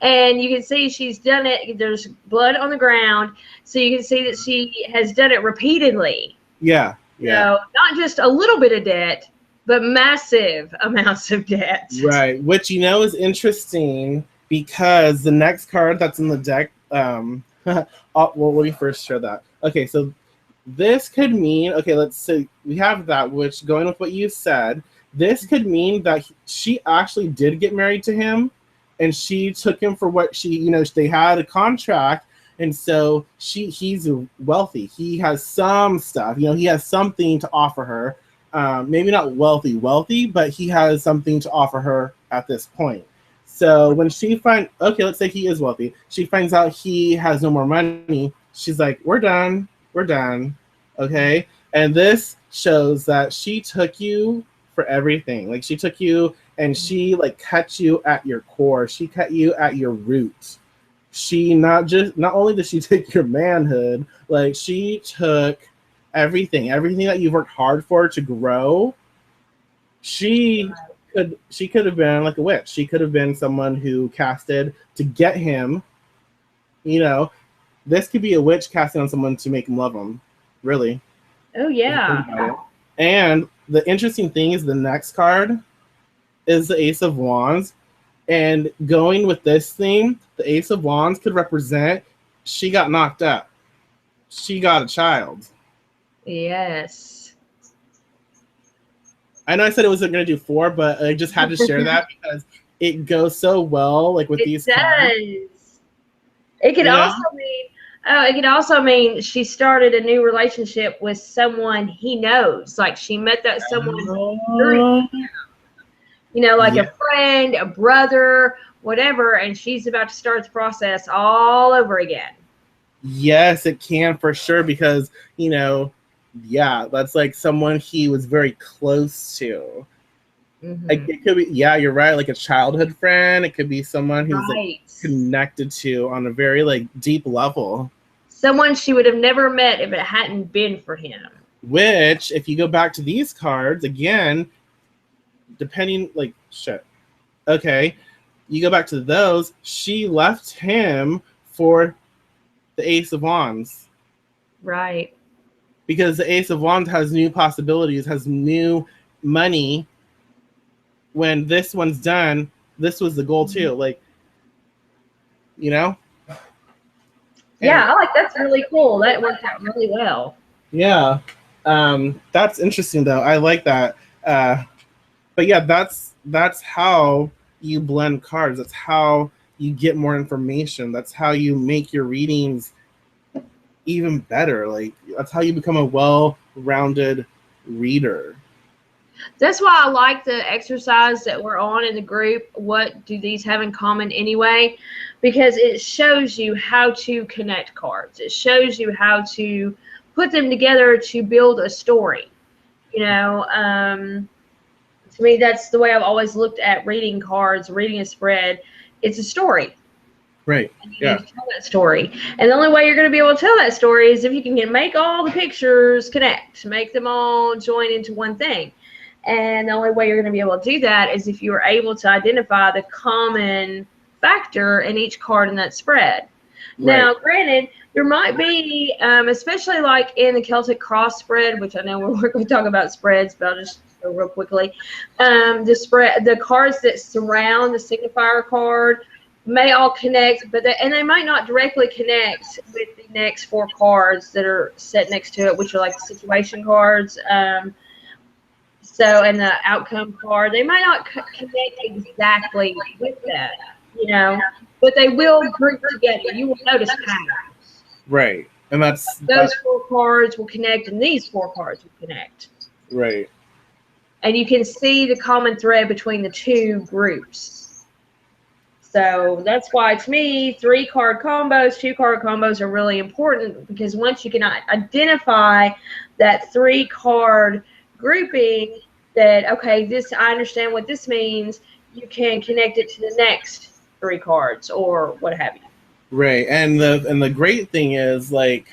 and you can see she's done it. There's blood on the ground, so you can see that she has done it repeatedly. Yeah. So not just a little bit of debt, but massive amounts of debt. Right, which is interesting because the next card that's in the deck. Well, let me first show that. Okay, so this could mean, okay, let's say we have that, which going with what you said, this could mean that she actually did get married to him, and she took him for what she, they had a contract. And so he's wealthy. He has some stuff. He has something to offer her. Maybe not wealthy, but he has something to offer her at this point. So when she okay, let's say he is wealthy. She finds out he has no more money. She's like, we're done. Okay? And this shows that she took you for everything. Like, she took you and she, like, cut you at your core. She cut you at your root. She not only did she take your manhood, like she took everything that you've worked hard for to grow. She could have been like a witch. She could have been someone who casted to get him. This could be a witch casting on someone to make him love them. Really. Oh yeah. And the interesting thing is the next card is the Ace of Wands. And going with this theme, the Ace of Wands could represent she got knocked up. She got a child. Yes. I know I said it wasn't going to do 4, but I just had to share that because it goes so well, like with these cards. It could also mean she started a new relationship with someone he knows. Like she met that someone. Like a friend, a brother, whatever, and she's about to start the process all over again. Yes, it can for sure because, that's like someone he was very close to. Like it could be, you're right, like a childhood friend. It could be someone who's like connected to on a very like deep level. Someone she would have never met if it hadn't been for him. Which, if you go back to these cards again, depending, like, okay, you go back to those, she left him for the Ace of Wands. Right. Because the Ace of Wands has new possibilities, has new money. When this one's done, this was the goal too. Like, Yeah, I like that's really cool. That worked out really well. Yeah. That's interesting though. I like that. But yeah, that's how you blend cards. That's how you get more information. That's how you make your readings even better. Like, that's how you become a well-rounded reader. That's why I like the exercise that we're on in the group. What do these have in common anyway? Because it shows you how to connect cards. It shows you how to put them together to build a story. To me, that's the way I've always looked at reading cards, reading a spread. It's a story. Right. And you need to tell that story. And the only way you're going to be able to tell that story is if you can make all the pictures connect, make them all join into one thing. And the only way you're going to be able to do that is if you are able to identify the common factor in each card in that spread. Right. Now, granted, there might be, especially like in the Celtic cross spread, which I know we're going to talk about spreads, but I'll just go real quickly. The cards that surround the signifier card may all connect, but they might not directly connect with the next 4 cards that are set next to it, which are like the situation cards. So, and the outcome card, they might not connect exactly with that, but they will group together. You will notice patterns. Right. And those 4 cards will connect, and these 4 cards will connect. Right. And you can see the common thread between the 2 groups. So that's why, to me, 3-card combos, 2-card combos are really important, because once you can identify that 3-card grouping, that, okay, I understand what this means, you can connect it to the next 3 cards or what have you. Right. And the great thing is, like,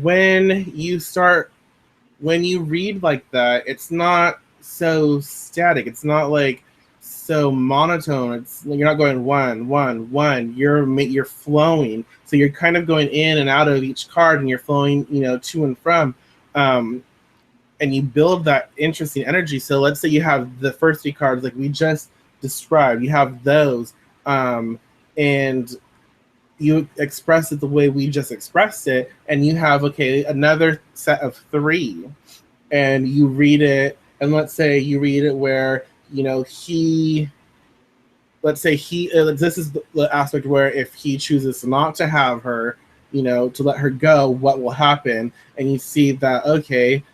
when you read like that, it's not so static. It's not like so monotone. You're not going 1, 1, 1. You're flowing. So you're kind of going in and out of each card, and you're flowing, to and from. And you build that interesting energy. So let's say you have the first 3 cards like we just described. You have those, and you express it the way we just expressed it, and you have, okay, another set of 3, and you read it, and let's say you read it where, this is the aspect where if he chooses not to have her, to let her go, what will happen? And you see that, okay,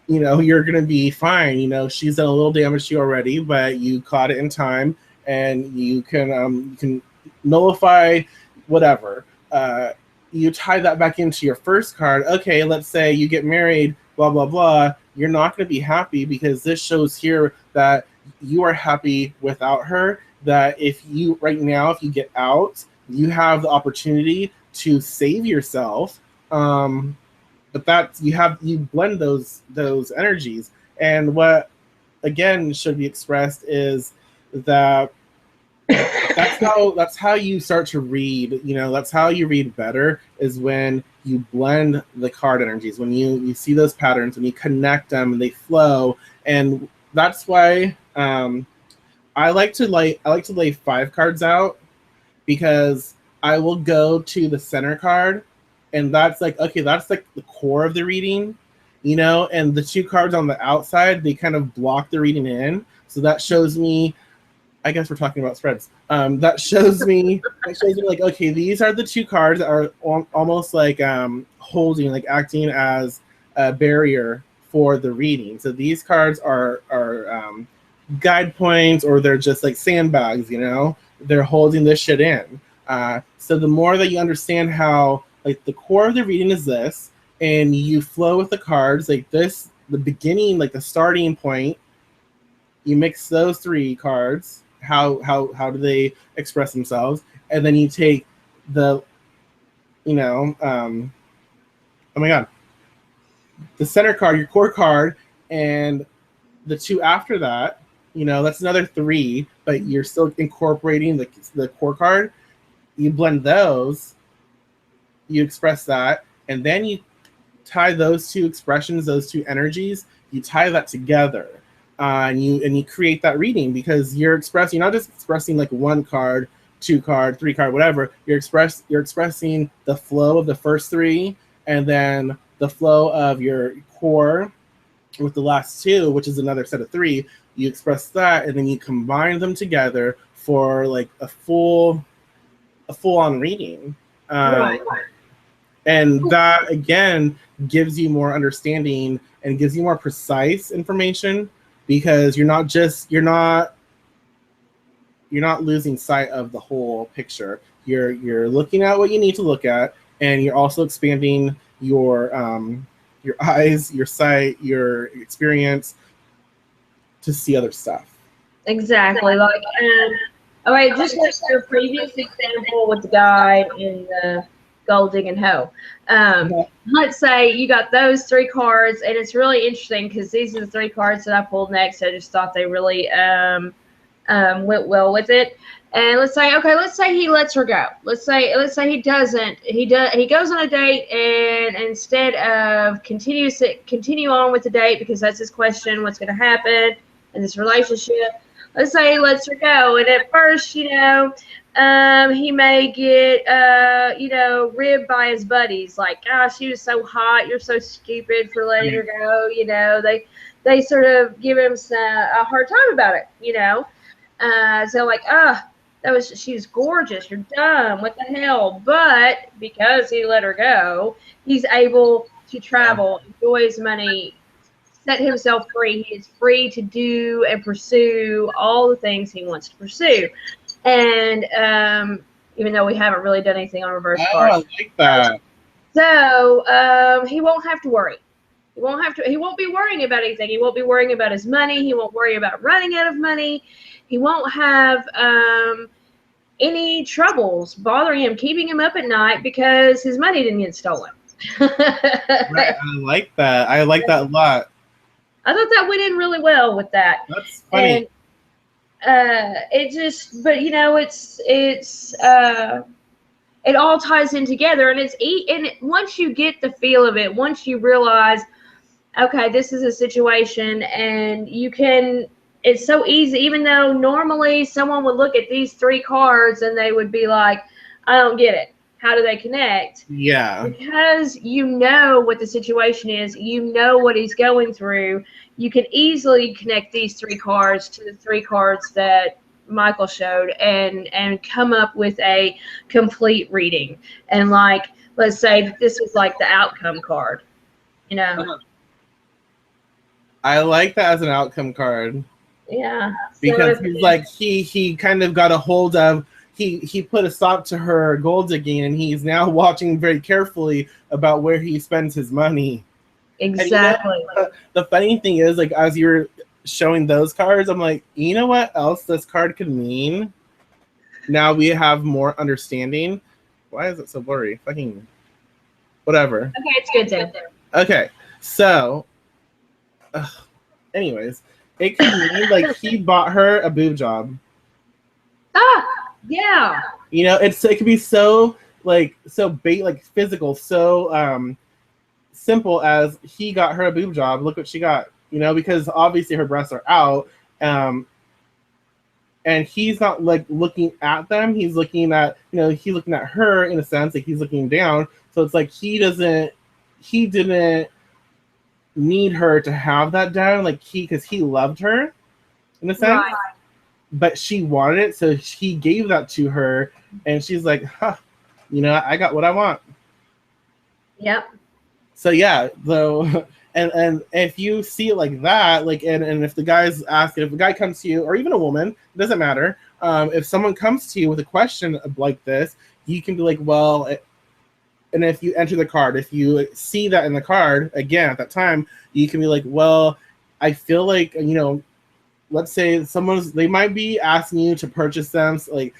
you're going to be fine. She's done a little damage to you already, but you caught it in time, and you can nullify whatever. You tie that back into your first card. Okay, let's say you get married, blah, blah, blah. You're not going to be happy, because this shows here that you are happy without her, that if you get out, you have the opportunity to save yourself. But you blend those energies. And what, again, should be expressed is that that's how you start to read. That's how you read better, is when you blend the card energies, when you see those patterns, when you connect them and they flow. And that's why I like to lay 5 cards out, because I will go to the center card, and that's like, okay, that's like the core of the reading, and the 2 cards on the outside, they kind of block the reading in. So that shows me, I guess we're talking about spreads. That shows me like, okay, these are the 2 cards that are almost like holding, like acting as a barrier for the reading. So these cards are guide points, or they're just like sandbags, they're holding this shit in. So the more that you understand how, like, the core of the reading is this, and you flow with the cards like this, the beginning, like the starting point, you mix those 3 cards. How do they express themselves? And then you take the, oh my God, the center card, your core card, and the 2 after that, that's another 3, but you're still incorporating the core card. You blend those, you express that, and then you tie those 2 expressions, those 2 energies, you tie that together. And you create that reading, because you're not just expressing like 1 card, 2 card, 3 card, whatever. You're expressing the flow of the first 3, and then the flow of your core with the last 2, which is another set of 3. You express that, and then you combine them together for like a full on reading. Right. And that, again, gives you more understanding and gives you more precise information, because you're not losing sight of the whole picture. You're looking at what you need to look at, and you're also expanding your eyes, your sight, your experience to see other stuff. Exactly. Like, all right, just like your previous example with the guy in the gold digging hoe. Let's say you got those 3 cards, and it's really interesting because these are the 3 cards that I pulled next. I just thought they really went well with it. And let's say he lets her go. Let's say he doesn't. He goes on a date, and instead of continue on with the date, because that's his question, what's going to happen in this relationship. let's say he lets her go, and at first, he may get, ribbed by his buddies, like, gosh, she was so hot, you're so stupid for letting her go, they sort of give him a hard time about it, so like, she's gorgeous, you're dumb, what the hell? But because he let her go, he's able to travel, enjoy his money, set himself free. He is free to do and pursue all the things he wants to pursue. And even though we haven't really done anything on reverse cards. I like that. So he won't have to worry. He won't be worrying about anything. He won't be worrying about his money. He won't worry about running out of money. He won't have any troubles bothering him, keeping him up at night because his money didn't get stolen. Right, I like that. I like that a lot. I thought that went in really well with that. That's funny. And it all ties in together, and once you get the feel of it, once you realize, okay, this is a situation, and it's so easy, even though normally someone would look at these 3 cards and they would be like, I don't get it. How do they connect? Yeah. Because you know what the situation is, you know what he's going through, you can easily connect these 3 cards to the 3 cards that Michael showed and come up with a complete reading. And like, let's say that this was like the outcome card, I like that as an outcome card. Yeah. Because he's like, he kind of got a hold of, he put a stop to her gold digging, and he's now watching very carefully about where he spends his money. Exactly. And, the funny thing is, like, as you're showing those cards, I'm like, you know what else this card could mean? Now we have more understanding. Why is it so blurry? Fucking whatever. Okay, it's good then. Okay, so anyways, it could mean like he bought her a boob job. Yeah. It could be so physical, so simple as he got her a boob job. Look what she got. Because obviously her breasts are out, and he's not like looking at them. He's looking at he's looking at her in a sense, like he's looking down. So it's like he didn't need her to have that down, like because he loved her in a sense. Right. But she wanted it, so he gave that to her, and she's like, I got what I want. Yep. So yeah, though, and if you see it like that, like, and if the guy's asking, if a guy comes to you, or even a woman, it doesn't matter. If someone comes to you with a question like this, you can be like, well, and if you enter the card, if you see that in the card again at that time, you can be like, well, I feel like let's say they might be asking you to purchase them, so like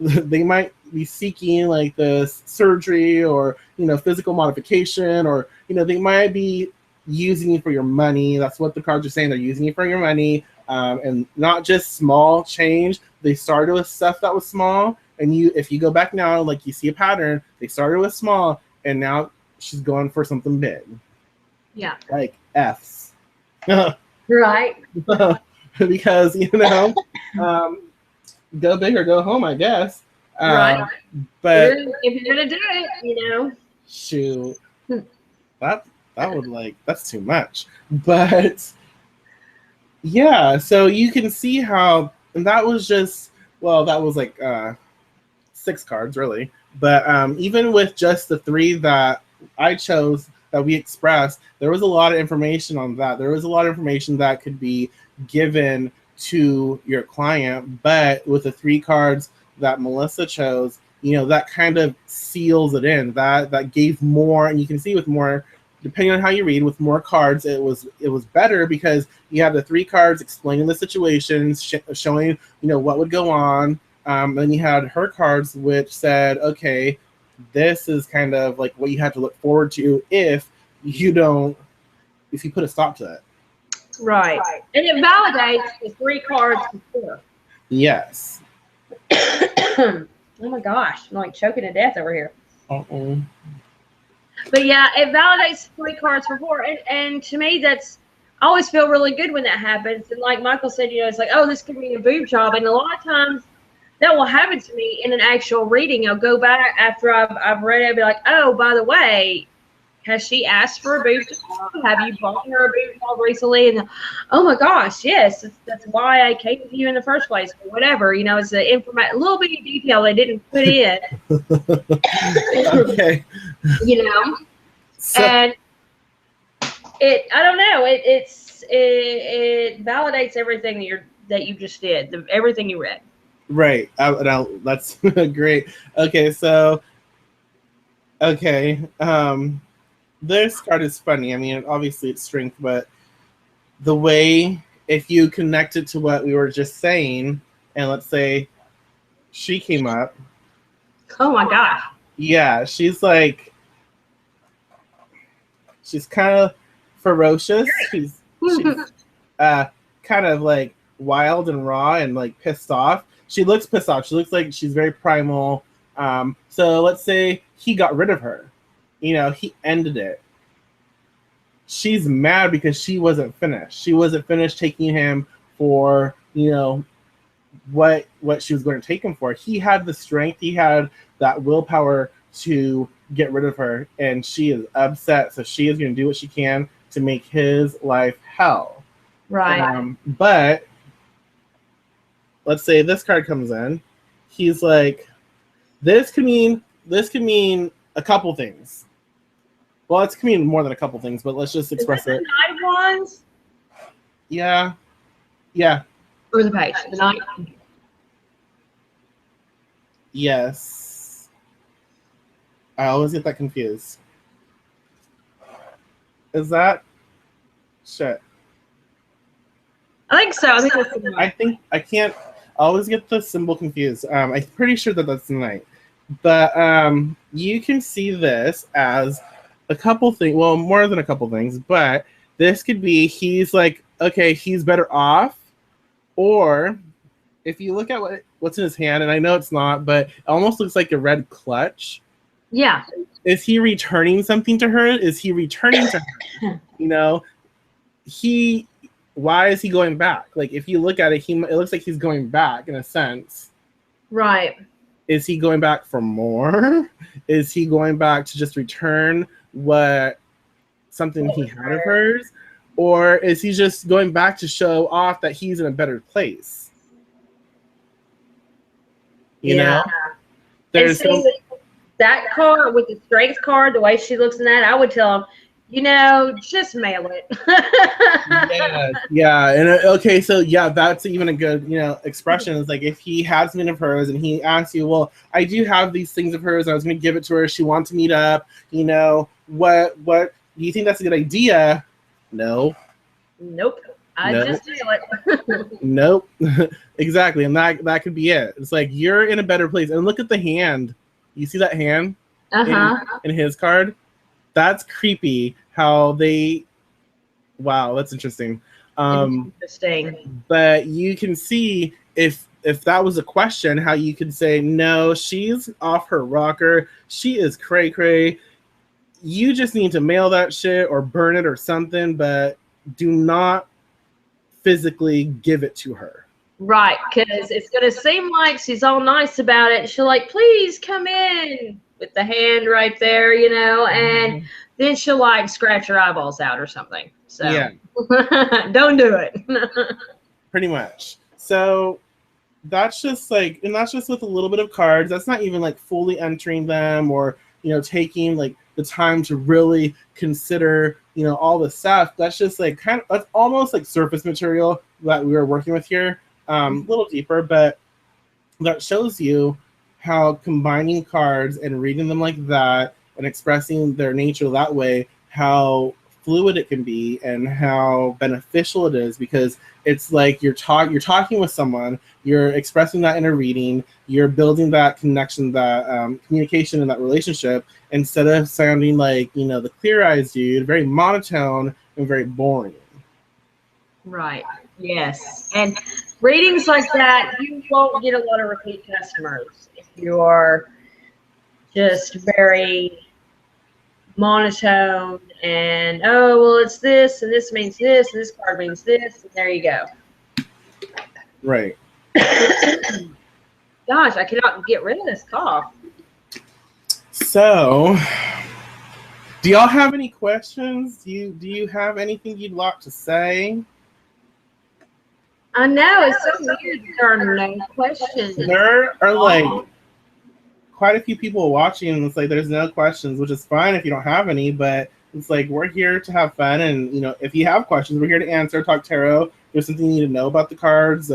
they might be seeking like the surgery or physical modification, or they might be using you for your money. That's what the cards are saying. They're using you for your money, and not just small change. They started with stuff that was small, and if you go back now, like you see a pattern. They started with small, and now she's going for something big. Yeah, like F's. Right. Because go big or go home, I guess. Right. But if you're gonna do it, shoot, that would that's too much. But yeah, so you can see how, and that was like 6 cards really. But even with just the 3 that I chose, that we expressed, there was a lot of information on that. There was a lot of information that could be given to your client, but with the 3 cards that Melissa chose, that kind of seals it in. That gave more, and you can see with more, depending on how you read, with more cards, it was better because you have the 3 cards explaining the situations, showing what would go on. Then you had her cards, which said, okay, this is kind of like what you have to look forward to if you put a stop to it. Right. And it validates the 3 cards before. Yes. Oh my gosh, I'm like choking to death over here. Uh-oh. But yeah, it validates 3 cards before, and to me, that's I always feel really good when that happens. And like Michael said, it's like, oh, this could be a boob job. And a lot of times that will happen to me in an actual reading. I'll go back after I've read it and be like, oh, by the way, has she asked for a boob job? Have you bought her a boob job recently? And oh my gosh, yes, that's why I came to you in the first place. Or whatever, it's a little bit of detail they didn't put in. Okay. So, and I don't know. It validates everything that you just did, everything you read. Right. That's great. Okay. So, okay. This card is funny. I mean, obviously it's strength, but the way, if you connect it to what we were just saying, and let's say she came up. Oh my gosh. Yeah, she's kind of ferocious. She's kind of like wild and raw and like pissed off. She looks pissed off. She looks like she's very primal. So let's say he got rid of her. He ended it. She's mad because she wasn't finished. She wasn't finished taking him for, what she was going to take him for. He had the strength. He had that willpower to get rid of her, and she is upset. So she is going to do what she can to make his life hell. Right. But let's say this card comes in. He's like, this could mean a couple things. Well, it can mean more than a couple things, but let's just express it. The Knight of Wands? Yeah. Yeah. Or the page? The Knight? Yes. I always get that confused. Is that? Shit. I think so. I can't. I always get the symbol confused. I'm pretty sure that's the Knight. But you can see this as a couple things, well, more than a couple things, but this could be he's like, okay, he's better off, or if you look at what's in his hand, and I know it's not, but it almost looks like a red clutch. Yeah. Is he returning something to her? Is he returning to her? Why is he going back? Like, if you look at it, it looks like he's going back in a sense. Right. Is he going back for more? Is he going back to just return something he had of hers? Or is he just going back to show off that he's in a better place? You know? There's that card with the strength card, the way she looks in that, I would tell him, just mail it. Yeah. And okay, so yeah, that's even a good, expression. It's like if he has something of hers and he asks you, well, I do have these things of hers. I was going to give it to her. She wants to meet up. What do you think that's a good idea? No. Nope. Just mail it. Nope. Exactly. And that could be it. It's like you're in a better place. And look at the hand. You see that hand in his card? That's creepy how wow, that's interesting. Interesting. But you can see if that was a question, how you could say, no, she's off her rocker. She is cray cray. You just need to mail that shit or burn it or something, but do not physically give it to her. Right, because it's going to seem like she's all nice about it. She'll like, please come in with the hand right there, and then she'll like scratch her eyeballs out or something. So yeah. Don't do it. Pretty much. So that's just and that's just with a little bit of cards. That's not even like fully entering them or, taking like the time to really consider, all the stuff. That's just that's almost like surface material that we were working with here. A little deeper, but that shows you how combining cards and reading them like that and expressing their nature that way, how fluid it can be and how beneficial it is, because it's like you're talking with someone, you're expressing that in a reading, you're building that connection, that communication in that relationship, instead of sounding like, the Clear Eyes dude, very monotone and very boring. Right. Yes. And readings like that, you won't get a lot of repeat customers if you are just very monotone and, oh, well, it's this, and this means this, and this card means this, and there you go. Right. Gosh, I cannot get rid of this cough. So, do y'all have any questions? Do you have anything you'd like to say? I know, it's so weird there are no questions. There are like quite a few people watching, and it's like there's no questions, which is fine if you don't have any, but it's like we're here to have fun, and you know, if you have questions, we're here to answer, talk tarot. If there's something you need to know about the cards,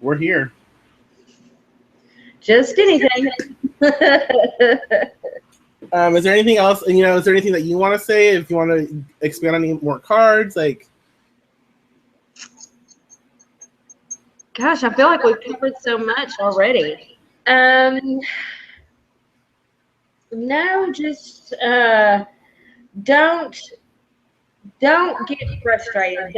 we're here. Just anything. Is there anything else? You know, is there anything that you want to say? If you want to expand on any more cards, like. Gosh, I feel like we've covered so much already. No, just don't get frustrated.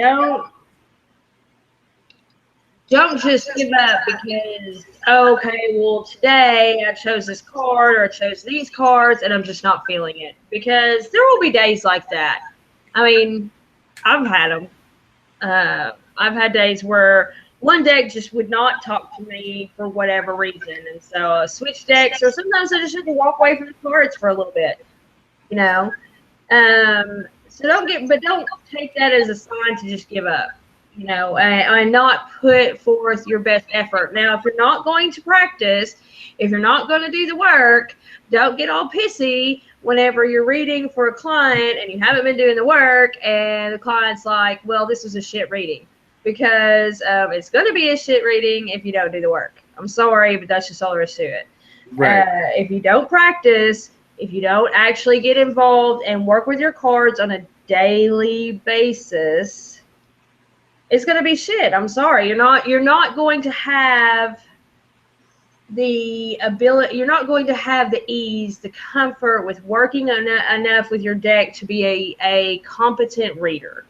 Don't just give up because, okay, well, today I chose this card or I chose these cards and I'm just not feeling it. Because there will be days like that. I mean, I've had them. I've had days where one deck just would not talk to me for whatever reason. And so I switch decks, or sometimes I just have to walk away from the cards for a little bit, you know. So don't take that as a sign to just give up. You know, and not put forth your best effort. Now, if you're not going to practice, if you're not going to do the work, don't get all pissy whenever you're reading for a client and you haven't been doing the work and the client's like, well, this was a shit reading. Because it's going to be a shit reading if you don't do the work. I'm sorry, but that's just all there is to it. Right. If you don't practice, if you don't actually get involved and work with your cards on a daily basis, it's going to be shit. I'm sorry. You're not going to have the ability, you're not going to have the ease, the comfort with working enough with your deck to be a competent reader.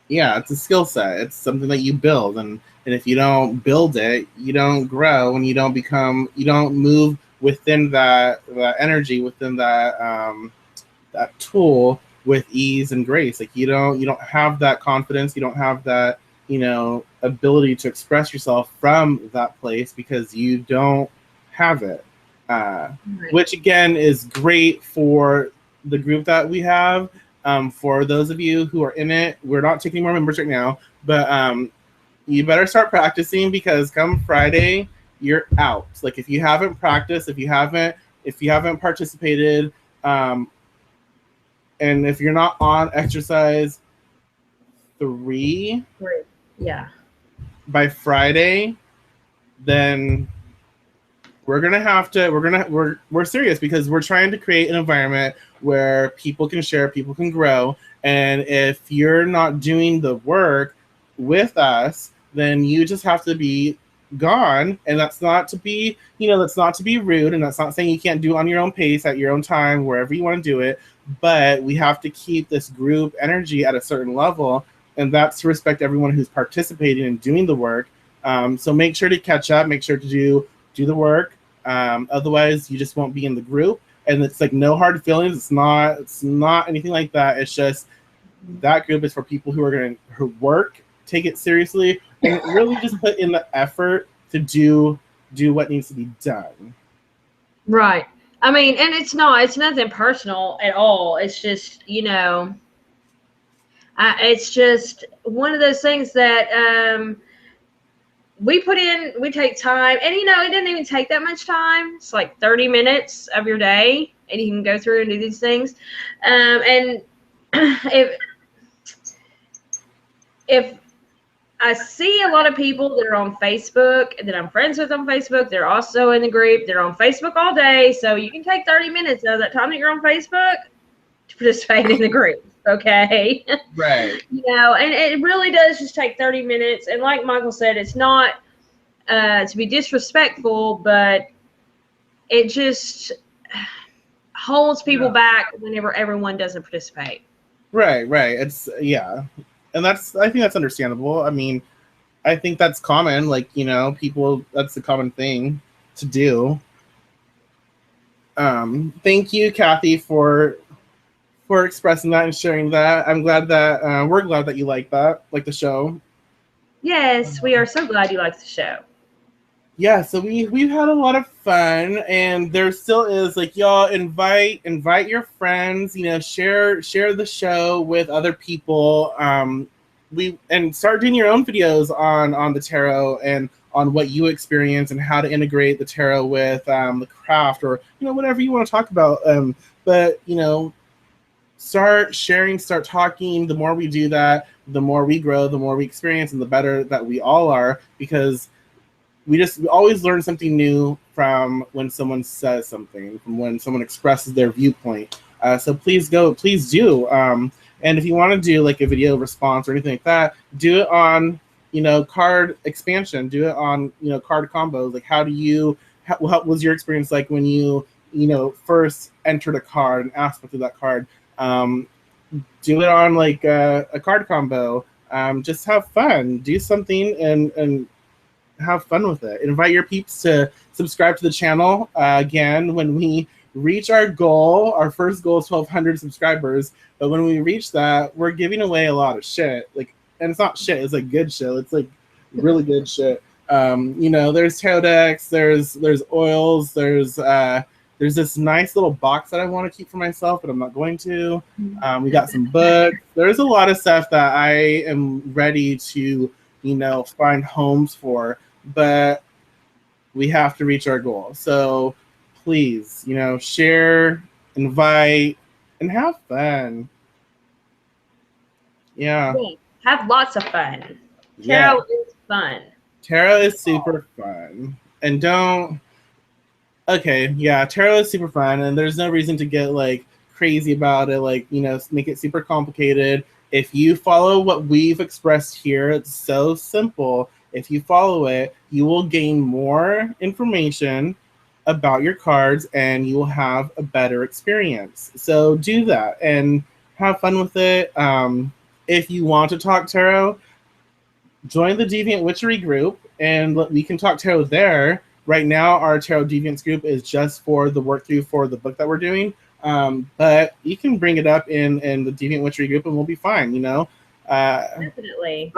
Yeah, it's a skill set. It's something that you build, and if you don't build it, you don't grow, and you don't move within that energy, within that that tool with ease and grace. Like you don't have that confidence, you don't have that, you know, ability to express yourself from that place because you don't have it. Which again is great for the group that we have. For those of you who are in it, we're not taking more members right now, but you better start practicing because come Friday, you're out. Like if you haven't practiced, if you haven't participated, and if you're not on exercise 3, yeah, by Friday, then we're serious because we're trying to create an environment where people can share, people can grow. And if you're not doing the work with us, then you just have to be gone. And that's not to be, that's not to be rude. And that's not saying you can't do it on your own pace, at your own time, wherever you want to do it. But we have to keep this group energy at a certain level. And that's to respect everyone who's participating and doing the work. So make sure to catch up, make sure to do the work. Otherwise you just won't be in the group. And it's like no hard feelings. It's not anything like that. It's just that group is for people who are going to work, take it seriously, and really just put in the effort to do what needs to be done. Right. I mean, and it's nothing personal at all. It's just, it's just one of those things that we take time, and it doesn't even take that much time. It's like 30 minutes of your day, and you can go through and do these things. And if I see a lot of people that are on Facebook that I'm friends with on Facebook, they're also in the group. They're on Facebook all day, so you can take 30 minutes of that time that you're on Facebook to participate in the group. Okay. Right. And it really does just take 30 minutes. And like Michael said, it's not to be disrespectful, but it just holds people back whenever everyone doesn't participate. Right. It's, and I think that's understandable. I mean, I think that's common. Like, people, that's a common thing to do. Thank you, Kathy, for expressing that and sharing that. I'm glad that we're glad that you like the show. Yes, we are so glad you like the show. Yeah, so we've had a lot of fun, and there still is, like, y'all invite your friends, share the show with other people. And start doing your own videos on the tarot and on what you experience and how to integrate the tarot with the craft, or whatever you want to talk about. But start sharing, start talking. The more we do that, the more we grow, the more we experience, and the better that we all are, because we always learn something new from when someone says something, from when someone expresses their viewpoint. So please do. And if you want to do like a video response or anything like that, do it on, card expansion, do it on, card combos. Like, what was your experience like when you, first entered a card and asked for that card? Do it on like a card combo. Just have fun, do something, and have fun with it. Invite your peeps to subscribe to the channel. Again, when we reach our goal, our first goal is 1,200 subscribers. But when we reach that, we're giving away a lot of shit. Like, and it's not shit; it's like good shit. It's like really good shit. There's tarot decks, there's oils, there's this nice little box that I want to keep for myself, but I'm not going to. We got some books. There's a lot of stuff that I am ready to, find homes for, but we have to reach our goal. So please, share, invite, and have fun. Yeah. Have lots of fun. Yeah. Tarot is fun. Tarot is super fun. And tarot is super fun, and there's no reason to get like crazy about it, like, make it super complicated. If you follow what we've expressed here, it's so simple. If you follow it, you will gain more information about your cards, and you will have a better experience. So do that and have fun with it. If you want to talk tarot, join the Deviant Witchery group, and we can talk tarot there. Right now, our Tarot Deviants group is just for the work through for the book that we're doing. But you can bring it up in the Deviant Witchery group, and we'll be fine, Definitely.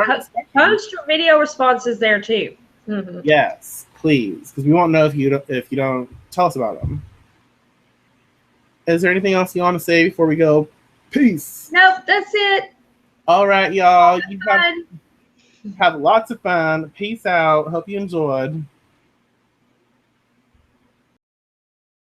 Post your video responses there, too. Mm-hmm. Yes, please, because we won't know if you don't tell us about them. Is there anything else you want to say before we go? Peace. Nope, that's it. All right, y'all. You have lots of fun. Peace out. Hope you enjoyed.